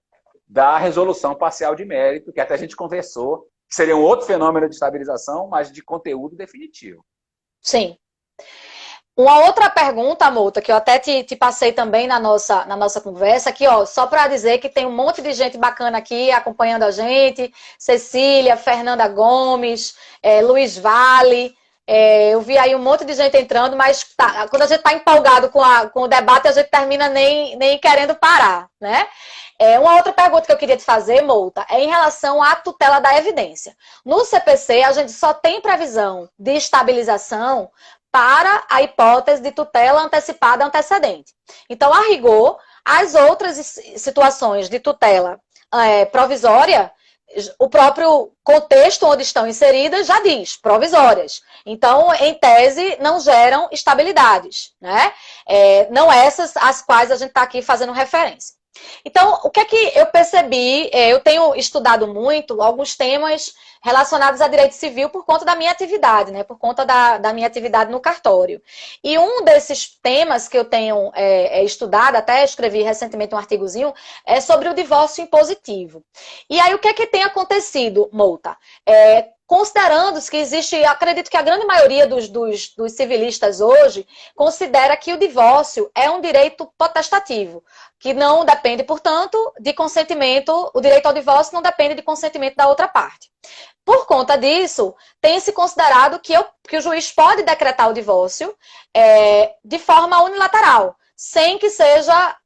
da resolução parcial de mérito, que até a gente conversou, que seria um outro fenômeno de estabilização, mas de conteúdo definitivo. Sim. Uma outra pergunta, Mouta, que eu até te passei também na nossa conversa, aqui, ó, só para dizer que tem um monte de gente bacana aqui acompanhando a gente, Cecília, Fernanda Gomes, Luiz Vale... eu vi aí um monte de gente entrando, mas quando a gente está empolgado com o debate, a gente termina nem querendo parar, né? Uma outra pergunta que eu queria te fazer, Mouta, é em relação à tutela da evidência. No CPC, a gente só tem previsão de estabilização para a hipótese de tutela antecipada antecedente. Então, a rigor, as outras situações de tutela provisória, o próprio contexto onde estão inseridas já diz, provisórias. Então, em tese, não geram estabilidades, né? Não essas às quais a gente está aqui fazendo referência. Então, o que é que eu percebi? Eu tenho estudado muito alguns temas relacionados a direito civil por conta da minha atividade, né? Por conta da minha atividade no cartório. E um desses temas que eu tenho estudado, até escrevi recentemente um artigozinho, é sobre o divórcio impositivo. E aí, o que é que tem acontecido, Mouta? Considerando que existe, acredito que a grande maioria dos civilistas hoje considera que o divórcio é um direito potestativo, que não depende, portanto, de consentimento, o direito ao divórcio não depende de consentimento da outra parte. Por conta disso, tem-se considerado que o juiz pode decretar o divórcio de forma unilateral, sem que seja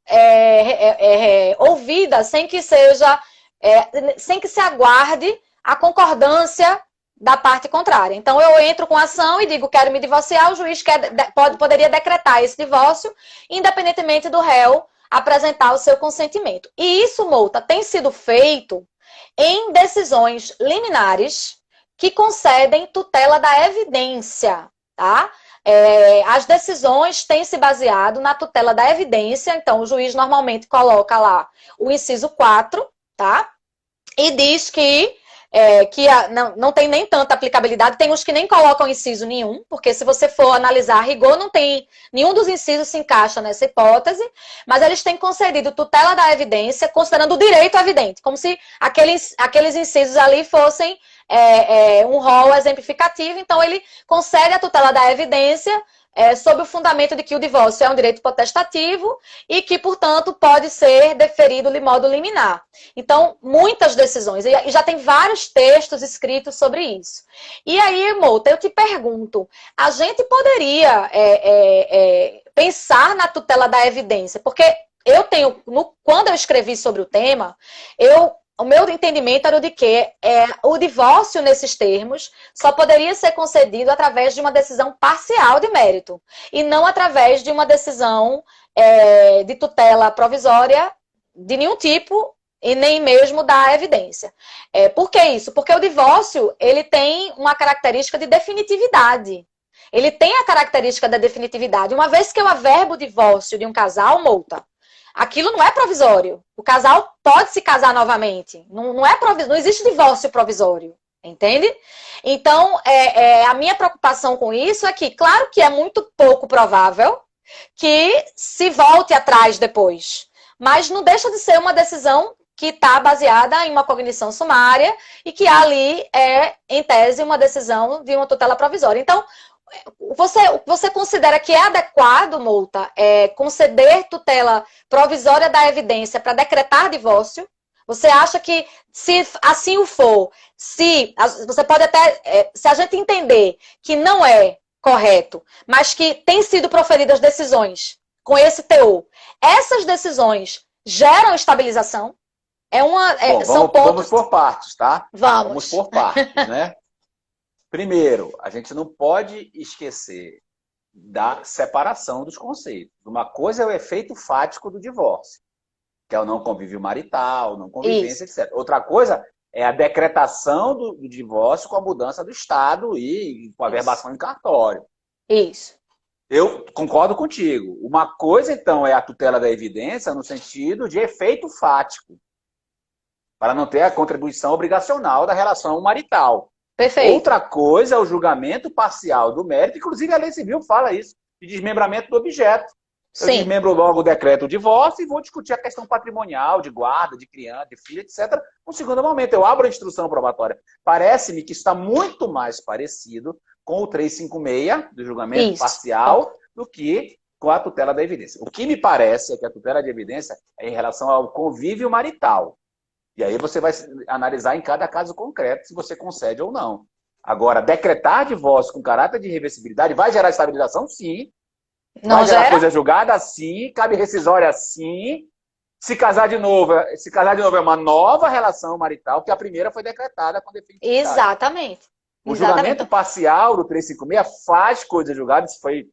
ouvida, sem que se aguarde a concordância da parte contrária. Então, eu entro com ação e digo, quero me divorciar, o juiz poderia decretar esse divórcio, independentemente do réu apresentar o seu consentimento. E isso, Mouta, tem sido feito em decisões liminares que concedem tutela da evidência, tá? As decisões têm se baseado na tutela da evidência, então o juiz normalmente coloca lá o inciso 4, tá? E diz que não tem nem tanta aplicabilidade, tem uns que nem colocam inciso nenhum, porque se você for analisar a rigor, não tem, nenhum dos incisos se encaixa nessa hipótese, mas eles têm concedido tutela da evidência, considerando o direito evidente, como se aqueles incisos ali fossem um rol exemplificativo, então ele concede a tutela da evidência sob o fundamento de que o divórcio é um direito potestativo e que, portanto, pode ser deferido de modo liminar. Então, muitas decisões, e já tem vários textos escritos sobre isso. E aí, Mouta, eu te pergunto, a gente poderia pensar na tutela da evidência? Porque eu tenho, quando eu escrevi sobre o tema, o meu entendimento era o de que o divórcio, nesses termos, só poderia ser concedido através de uma decisão parcial de mérito, e não através de uma decisão de tutela provisória de nenhum tipo, e nem mesmo da evidência. Por que isso? Porque o divórcio ele tem uma característica de definitividade. Ele tem a característica da definitividade. Uma vez que eu averbo o divórcio de um casal, Mouta, aquilo não é provisório. O casal pode se casar novamente. Não existe divórcio provisório. Entende? Então, a minha preocupação com isso é que, claro que é muito pouco provável que se volte atrás depois. Mas não deixa de ser uma decisão que está baseada em uma cognição sumária e que ali em tese, uma decisão de uma tutela provisória. Então, você considera que é adequado, Mouta, conceder tutela provisória da evidência para decretar divórcio? Você acha que, se assim o for, você pode até, se a gente entender que não é correto, mas que tem sido proferidas decisões com esse teor, essas decisões geram estabilização? Bom, vamos por partes, tá? Vamos por partes, né? Primeiro, a gente não pode esquecer da separação dos conceitos. Uma coisa é o efeito fático do divórcio, que é o não convívio marital, não convivência, etc. Outra coisa é a decretação do divórcio com a mudança do Estado e com a verbação em cartório. Isso. Eu concordo contigo. Uma coisa, então, é a tutela da evidência no sentido de efeito fático, para não ter a contribuição obrigacional da relação marital. Perfeito. Outra coisa é o julgamento parcial do mérito, inclusive a lei civil fala isso, de desmembramento do objeto. Eu desmembro logo o decreto de divórcio e vou discutir a questão patrimonial, de guarda, de criança, de filho, etc. No segundo momento, eu abro a instrução probatória. Parece-me que está muito mais parecido com o 356 do julgamento parcial do que com a tutela da evidência. O que me parece é que a tutela de evidência é em relação ao convívio marital. E aí você vai analisar em cada caso concreto se você concede ou não. Agora, decretar divórcio com caráter de reversibilidade vai gerar estabilização? Sim. Não vai gerar gera? coisa julgada? Sim. Cabe rescisória? Sim. Se casar de novo é uma nova relação marital, que a primeira foi decretada com definitividade. Exatamente. O julgamento parcial do 356 faz coisa julgada, isso foi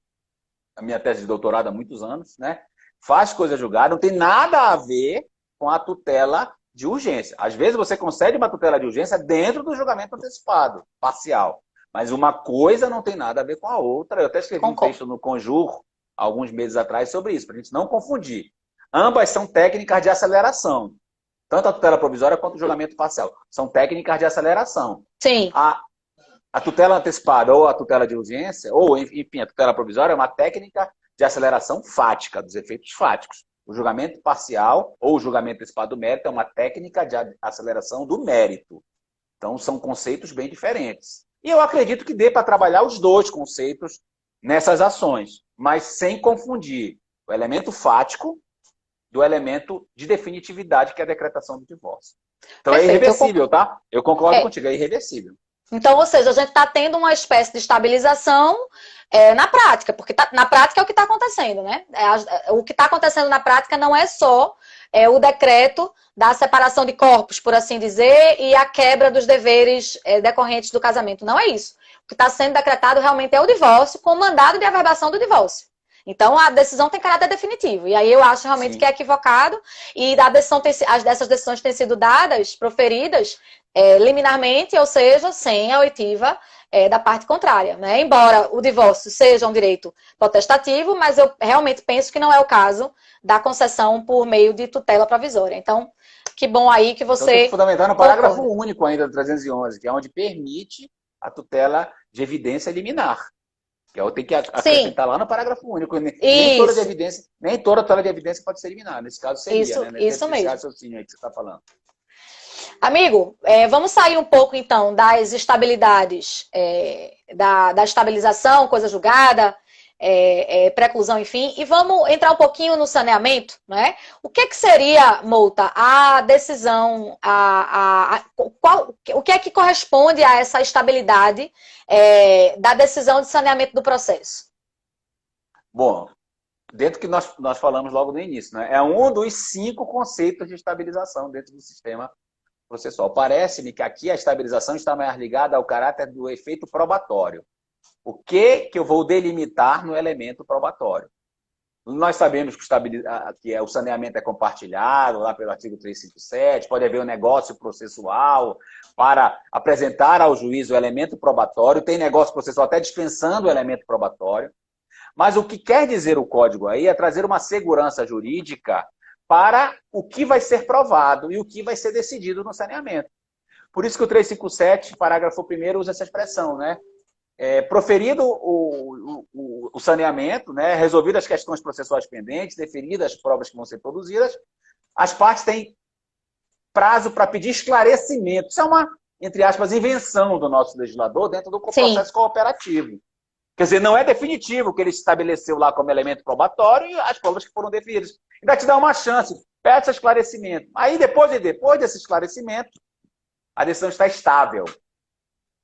a minha tese de doutorado há muitos anos, né? Faz coisa julgada, não tem nada a ver com a tutela de urgência. Às vezes você concede uma tutela de urgência dentro do julgamento antecipado, parcial. Mas uma coisa não tem nada a ver com a outra. Eu até escrevi um texto no Conjur, alguns meses atrás, sobre isso, para a gente não confundir. Ambas são técnicas de aceleração. Tanto a tutela provisória quanto o julgamento parcial. São técnicas de aceleração. Sim. A tutela antecipada ou a tutela de urgência, ou, enfim, a tutela provisória é uma técnica de aceleração fática, dos efeitos fáticos. O julgamento parcial ou o julgamento antecipado do mérito é uma técnica de aceleração do mérito. Então, são conceitos bem diferentes. E eu acredito que dê para trabalhar os dois conceitos nessas ações, mas sem confundir o elemento fático do elemento de definitividade, que é a decretação do divórcio. Então, perfeito, é irreversível, tá? Eu concordo contigo, é irreversível. Então, ou seja, a gente está tendo uma espécie de estabilização na prática, porque na prática é o que está acontecendo, né? O que está acontecendo na prática não é só o decreto da separação de corpos, por assim dizer, e a quebra dos deveres decorrentes do casamento. Não é isso. O que está sendo decretado realmente é o divórcio, com o mandado de averbação do divórcio. Então, a decisão tem caráter definitivo. E aí eu acho realmente que é equivocado. E essas decisões têm sido dadas, proferidas, liminarmente, ou seja, sem a oitiva da parte contrária, né? Embora o divórcio seja um direito potestativo, mas eu realmente penso que não é o caso da concessão por meio de tutela provisória. Então, que bom aí que você... Então, tem que fundamentar no parágrafo único ainda do 311, que é onde permite a tutela de evidência liminar. Que eu tenho que acrescentar lá no parágrafo único. Nem toda tutela de evidência pode ser liminar. Nesse caso seria, isso, né? Isso mesmo. Esse raciocínio aí que você está falando. Amigo, vamos sair um pouco, então, das estabilidades, da estabilização, coisa julgada, preclusão, enfim, e vamos entrar um pouquinho no saneamento, né? O que seria, Mouta, a decisão, o que é que corresponde a essa estabilidade da decisão de saneamento do processo? Bom, dentro que nós falamos logo no início, né? É um dos 5 conceitos de estabilização dentro do sistema processual. Parece-me que aqui a estabilização está mais ligada ao caráter do efeito probatório. O que eu vou delimitar no elemento probatório? Nós sabemos que o saneamento é compartilhado lá pelo artigo 357, pode haver um negócio processual para apresentar ao juiz o elemento probatório, tem negócio processual até dispensando o elemento probatório. Mas o que quer dizer o código aí é trazer uma segurança jurídica para o que vai ser provado e o que vai ser decidido no saneamento. Por isso que o 357, parágrafo 1º, usa essa expressão, né? Proferido o saneamento, né? Resolvidas as questões processuais pendentes, deferidas as provas que vão ser produzidas, as partes têm prazo para pedir esclarecimento. Isso é uma, entre aspas, invenção do nosso legislador dentro do processo cooperativo. Quer dizer, não é definitivo o que ele estabeleceu lá como elemento probatório e as provas que foram deferidas. Ainda te dá uma chance, peça esclarecimento. Aí, depois desse esclarecimento, a decisão está estável.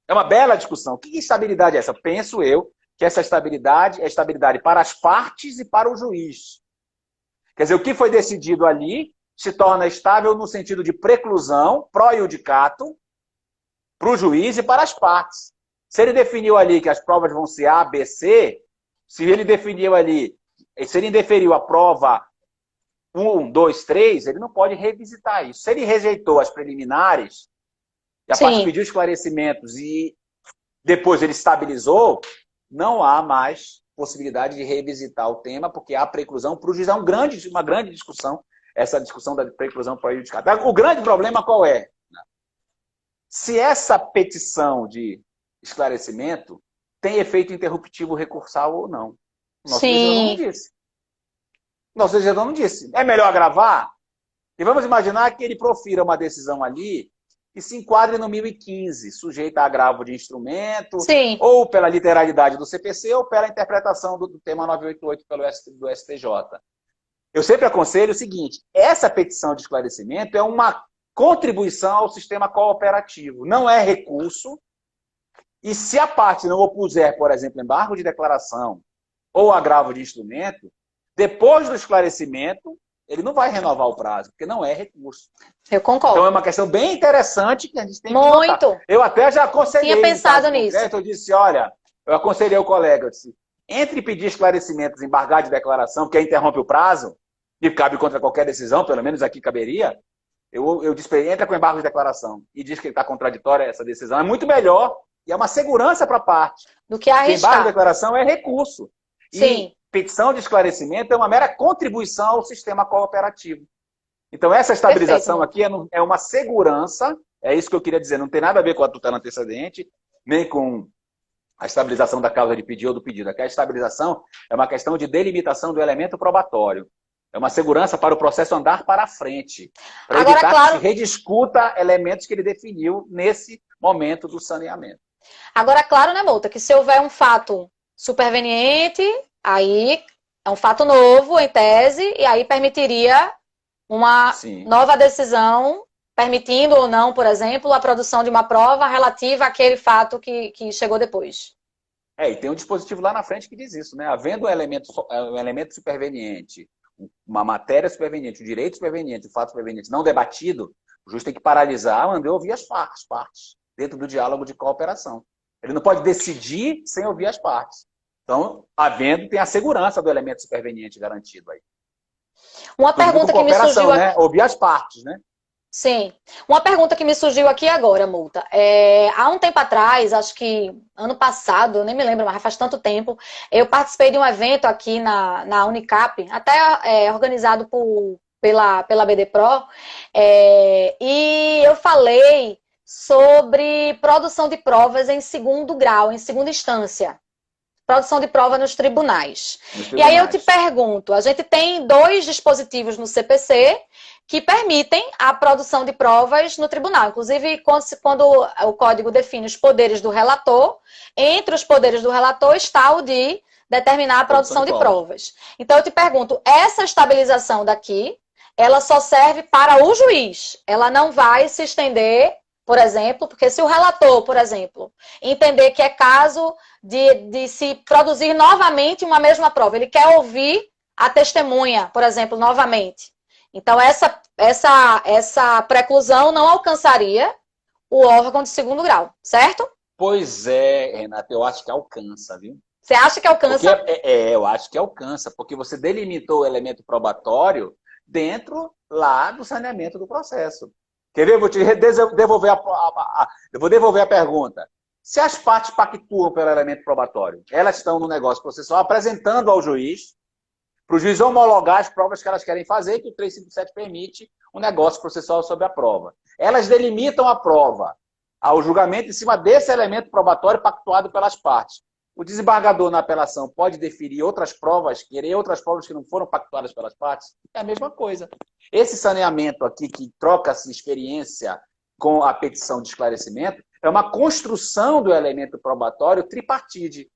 É uma bela discussão. Que estabilidade é essa? Penso eu que essa estabilidade é estabilidade para as partes e para o juiz. Quer dizer, o que foi decidido ali se torna estável no sentido de preclusão, pró-iudicato, para o juiz e para as partes. Se ele definiu ali que as provas vão ser A, B, C, se ele definiu ali, se ele indeferiu a prova 1, 2, 3, ele não pode revisitar isso. Se ele rejeitou as preliminares, e a parte pediu esclarecimentos e depois ele estabilizou, não há mais possibilidade de revisitar o tema, porque há preclusão para o juiz. É uma grande discussão, essa discussão da preclusão para o iudicato. O grande problema qual é? Se essa petição de esclarecimento tem efeito interruptivo recursal ou não. O nosso legislador não disse. O nosso legislador não disse. É melhor agravar? E vamos imaginar que ele profira uma decisão ali que se enquadre no 1015, sujeita a agravo de instrumento, ou pela literalidade do CPC, ou pela interpretação do tema 988 do STJ. Eu sempre aconselho o seguinte, essa petição de esclarecimento é uma contribuição ao sistema cooperativo, não é recurso, e se a parte não opuser, por exemplo, embargo de declaração ou agravo de instrumento, depois do esclarecimento, ele não vai renovar o prazo, porque não é recurso. Eu concordo. Então é uma questão bem interessante que a gente tem que notar. Muito. Eu até já aconselhei. Tinha pensado nisso. Eu disse, olha, eu aconselhei o colega, eu disse, entre pedir esclarecimentos e embargar de declaração, que interrompe o prazo, e cabe contra qualquer decisão, pelo menos aqui caberia, entra com embargo de declaração e diz que está contraditória essa decisão, é muito melhor e é uma segurança para a parte. Do que arriscar. Embargo de declaração é recurso. Sim. E petição de esclarecimento é uma mera contribuição ao sistema cooperativo. Então, essa estabilização aqui é uma segurança, é isso que eu queria dizer, não tem nada a ver com a tutela antecedente, nem com a estabilização da causa de pedido ou do pedido. Aqui a estabilização é uma questão de delimitação do elemento probatório. É uma segurança para o processo andar para frente. Para evitar que se rediscuta elementos que ele definiu nesse momento do saneamento. Agora, claro, né, Mouta, que se houver um fato superveniente, aí é um fato novo, em tese, e aí permitiria uma nova decisão, permitindo ou não, por exemplo, a produção de uma prova relativa àquele fato que chegou depois. E tem um dispositivo lá na frente que diz isso, né? Havendo um elemento superveniente, uma matéria superveniente, um direito superveniente, um fato superveniente não debatido, o juiz tem que paralisar, mandar ouvir as partes, dentro do diálogo de cooperação. Ele não pode decidir sem ouvir as partes. Então, tem a segurança do elemento superveniente garantido aí. Uma pergunta que me surgiu aqui... né? Ouvir as partes, né? Sim. Uma pergunta que me surgiu aqui agora, Mouta. Há um tempo atrás, acho que ano passado, eu nem me lembro, mas faz tanto tempo, eu participei de um evento aqui na Unicap, até organizado pela BD Pro, e eu falei sobre produção de provas em segundo grau, em segunda instância. Produção de prova nos tribunais. E aí eu te pergunto, a gente tem 2 dispositivos no CPC que permitem a produção de provas no tribunal. Inclusive, quando o código define os poderes do relator, entre os poderes do relator está o de determinar a produção de provas. Então eu te pergunto, essa estabilização daqui, ela só serve para o juiz. Ela não vai se estender, por exemplo, porque se o relator, por exemplo, entender que é caso de se produzir novamente uma mesma prova, ele quer ouvir a testemunha, por exemplo, novamente. Então, essa preclusão não alcançaria o órgão de segundo grau, certo? Pois é, Renata, eu acho que alcança, viu? Você acha que alcança? Eu acho que alcança, porque você delimitou o elemento probatório dentro lá do saneamento do processo. Quer ver? Eu vou te devolver a pergunta. Se as partes pactuam pelo elemento probatório, elas estão no negócio processual apresentando ao juiz, para o juiz homologar as provas que elas querem fazer, que o 357 permite um negócio processual sobre a prova. Elas delimitam a prova ao julgamento em cima desse elemento probatório pactuado pelas partes. O desembargador na apelação pode deferir outras provas, querer outras provas que não foram pactuadas pelas partes? É a mesma coisa. Esse saneamento aqui, que troca-se experiência com a petição de esclarecimento, é uma construção do elemento probatório tripartite.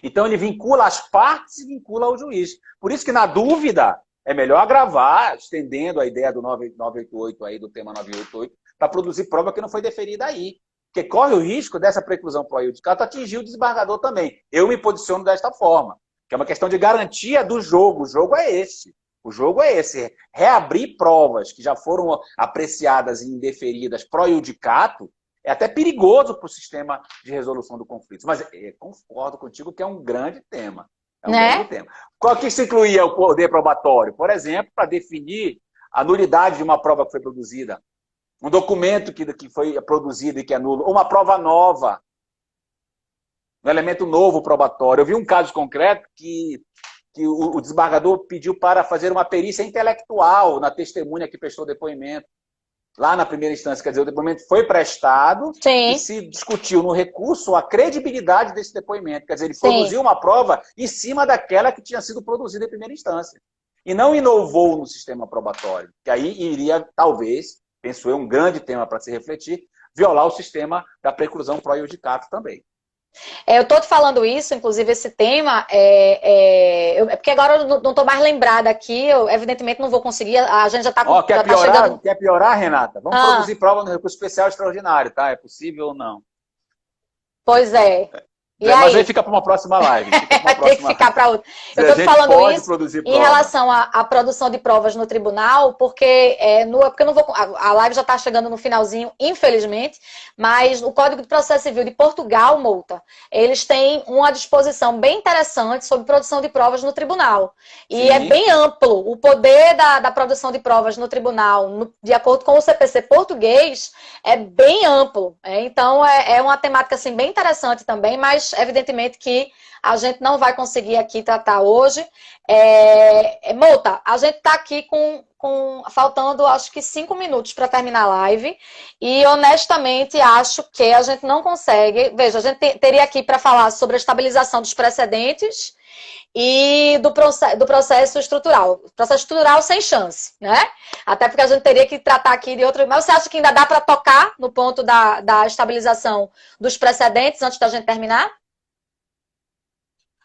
Então, ele vincula as partes e vincula ao juiz. Por isso que, na dúvida, é melhor agravar, estendendo a ideia do 988 aí, do tema 988, para produzir prova que não foi deferida aí. Porque corre o risco dessa preclusão pro iudicato atingir o desembargador também. Eu me posiciono desta forma, que é uma questão de garantia do jogo. O jogo é esse. O jogo é esse. Reabrir provas que já foram apreciadas e indeferidas pro iudicato é até perigoso para o sistema de resolução do conflito. Mas concordo contigo que é um grande tema. É um grande tema. Qual que se incluía o poder probatório? Por exemplo, para definir a nulidade de uma prova que foi produzida. Um documento que foi produzido e que é nulo. Ou uma prova nova. Um elemento novo probatório. Eu vi um caso concreto que o desembargador pediu para fazer uma perícia intelectual na testemunha que prestou depoimento. Lá na primeira instância, quer dizer, o depoimento foi prestado e se discutiu no recurso a credibilidade desse depoimento. Quer dizer, ele produziu uma prova em cima daquela que tinha sido produzida em primeira instância. E não inovou no sistema probatório. Que aí iria, talvez, penso eu, um grande tema para se refletir, violar o sistema da preclusão pro iudicato também. Eu estou te falando isso, inclusive esse tema, porque agora eu não estou mais lembrada aqui, eu evidentemente não vou conseguir, a gente já está chegando... Quer piorar, Renata? Vamos produzir prova no recurso especial extraordinário, tá? É possível ou não? Pois é. E mas aí? aí fica para uma próxima live. Tem que ficar para outra. Eu estou falando isso em relação à produção de provas no tribunal, porque, porque eu não vou, a live já está chegando no finalzinho, infelizmente, mas o Código de Processo Civil de Portugal, Mouta, eles têm uma disposição bem interessante sobre produção de provas no tribunal. E Sim. É bem amplo. O poder da produção de provas no tribunal, de acordo com o CPC português, é bem amplo. Então, é uma temática assim, bem interessante também, mas evidentemente que a gente não vai conseguir aqui tratar hoje. Mouta, a gente está aqui faltando acho que 5 minutos para terminar a live e honestamente acho que a gente não consegue. Veja, a gente teria aqui para falar sobre a estabilização dos precedentes e do processo estrutural. Processo estrutural sem chance, né? Até porque a gente teria que tratar aqui de outro. Mas você acha que ainda dá para tocar no ponto da estabilização dos precedentes antes da gente terminar?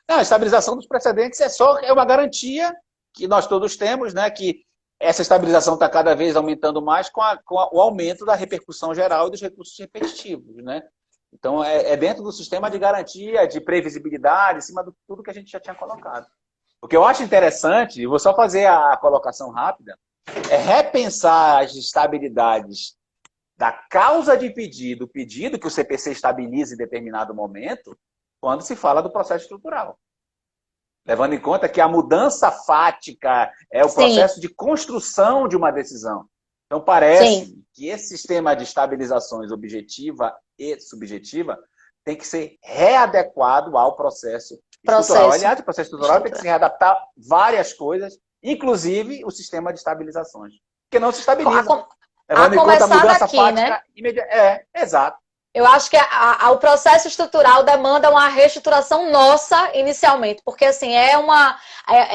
Não, a estabilização dos precedentes é uma garantia que nós todos temos, né? Que essa estabilização está cada vez aumentando mais com o aumento da repercussão geral e dos recursos repetitivos, né? Então, é dentro do sistema de garantia, de previsibilidade, em cima de tudo que a gente já tinha colocado. O que eu acho interessante, e vou só fazer a colocação rápida, é repensar as estabilidades da causa de pedido, o pedido que o CPC estabiliza em determinado momento, quando se fala do processo estrutural. Levando em conta que a mudança fática é o processo de construção de uma decisão. Então, parece que esse sistema de estabilizações objetiva e subjetiva tem que ser readequado ao processo estrutural. Aliás, o processo estrutural tem que se readaptar a várias coisas, inclusive o sistema de estabilizações. Porque não se estabiliza. Levando em conta a mudança fática, né? Exato. Eu acho que o processo estrutural demanda uma reestruturação nossa inicialmente, porque assim,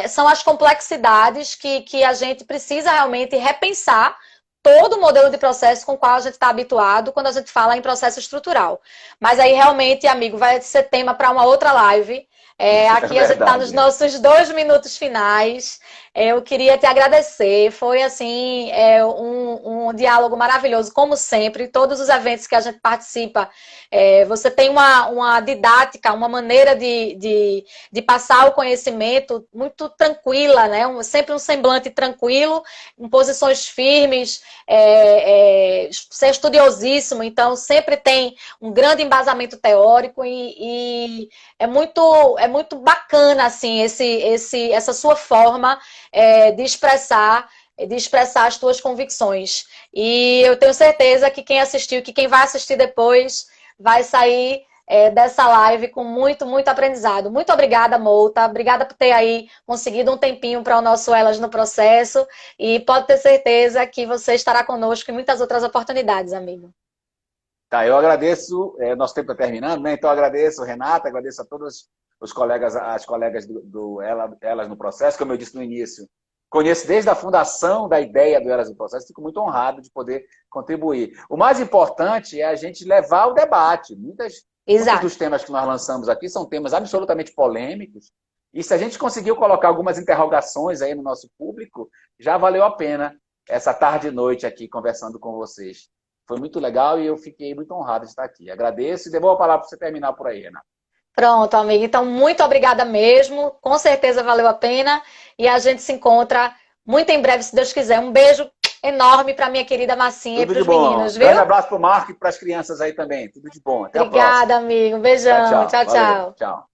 são as complexidades que a gente precisa realmente repensar todo o modelo de processo com o qual a gente está habituado quando a gente fala em processo estrutural. Mas aí realmente, amigo, vai ser tema para uma outra live. Aqui a gente está nos nossos 2 minutos finais. Eu queria te agradecer. Foi assim um diálogo maravilhoso, como sempre. Todos os eventos que a gente participa, você tem uma didática, uma maneira de passar o conhecimento muito tranquila, né? Sempre um semblante tranquilo, em posições firmes. Você é estudiosíssimo, então sempre tem um grande embasamento teórico e é muito bacana assim, essa sua forma de expressar as tuas convicções. E eu tenho certeza que quem assistiu, que quem vai assistir depois, vai sair dessa live com muito, muito aprendizado. Muito obrigada, Mouta. Obrigada por ter aí conseguido um tempinho para o nosso Elas no Processo. E pode ter certeza que você estará conosco em muitas outras oportunidades, amigo. Tá, eu agradeço, nosso tempo está terminando, né? Então eu agradeço, Renata, agradeço a todos os colegas, as colegas do Elas no Processo, como eu disse no início. Conheço desde a fundação da ideia do Elas no Processo, fico muito honrado de poder contribuir. O mais importante é a gente levar o debate. Muitos dos temas que nós lançamos aqui são temas absolutamente polêmicos, e se a gente conseguiu colocar algumas interrogações aí no nosso público, já valeu a pena essa tarde e noite aqui conversando com vocês. Foi muito legal e eu fiquei muito honrado de estar aqui. Agradeço e devolvo a palavra para você terminar por aí, Ana. Pronto, amiga. Então, muito obrigada mesmo. Com certeza valeu a pena. E a gente se encontra muito em breve, se Deus quiser. Um beijo enorme para minha querida Massinha e para os meninos, viu? Grande abraço para o Marco e para as crianças aí também. Tudo de bom. Até a próxima. Obrigada, amigo. Um beijão. Tchau, tchau. Tchau.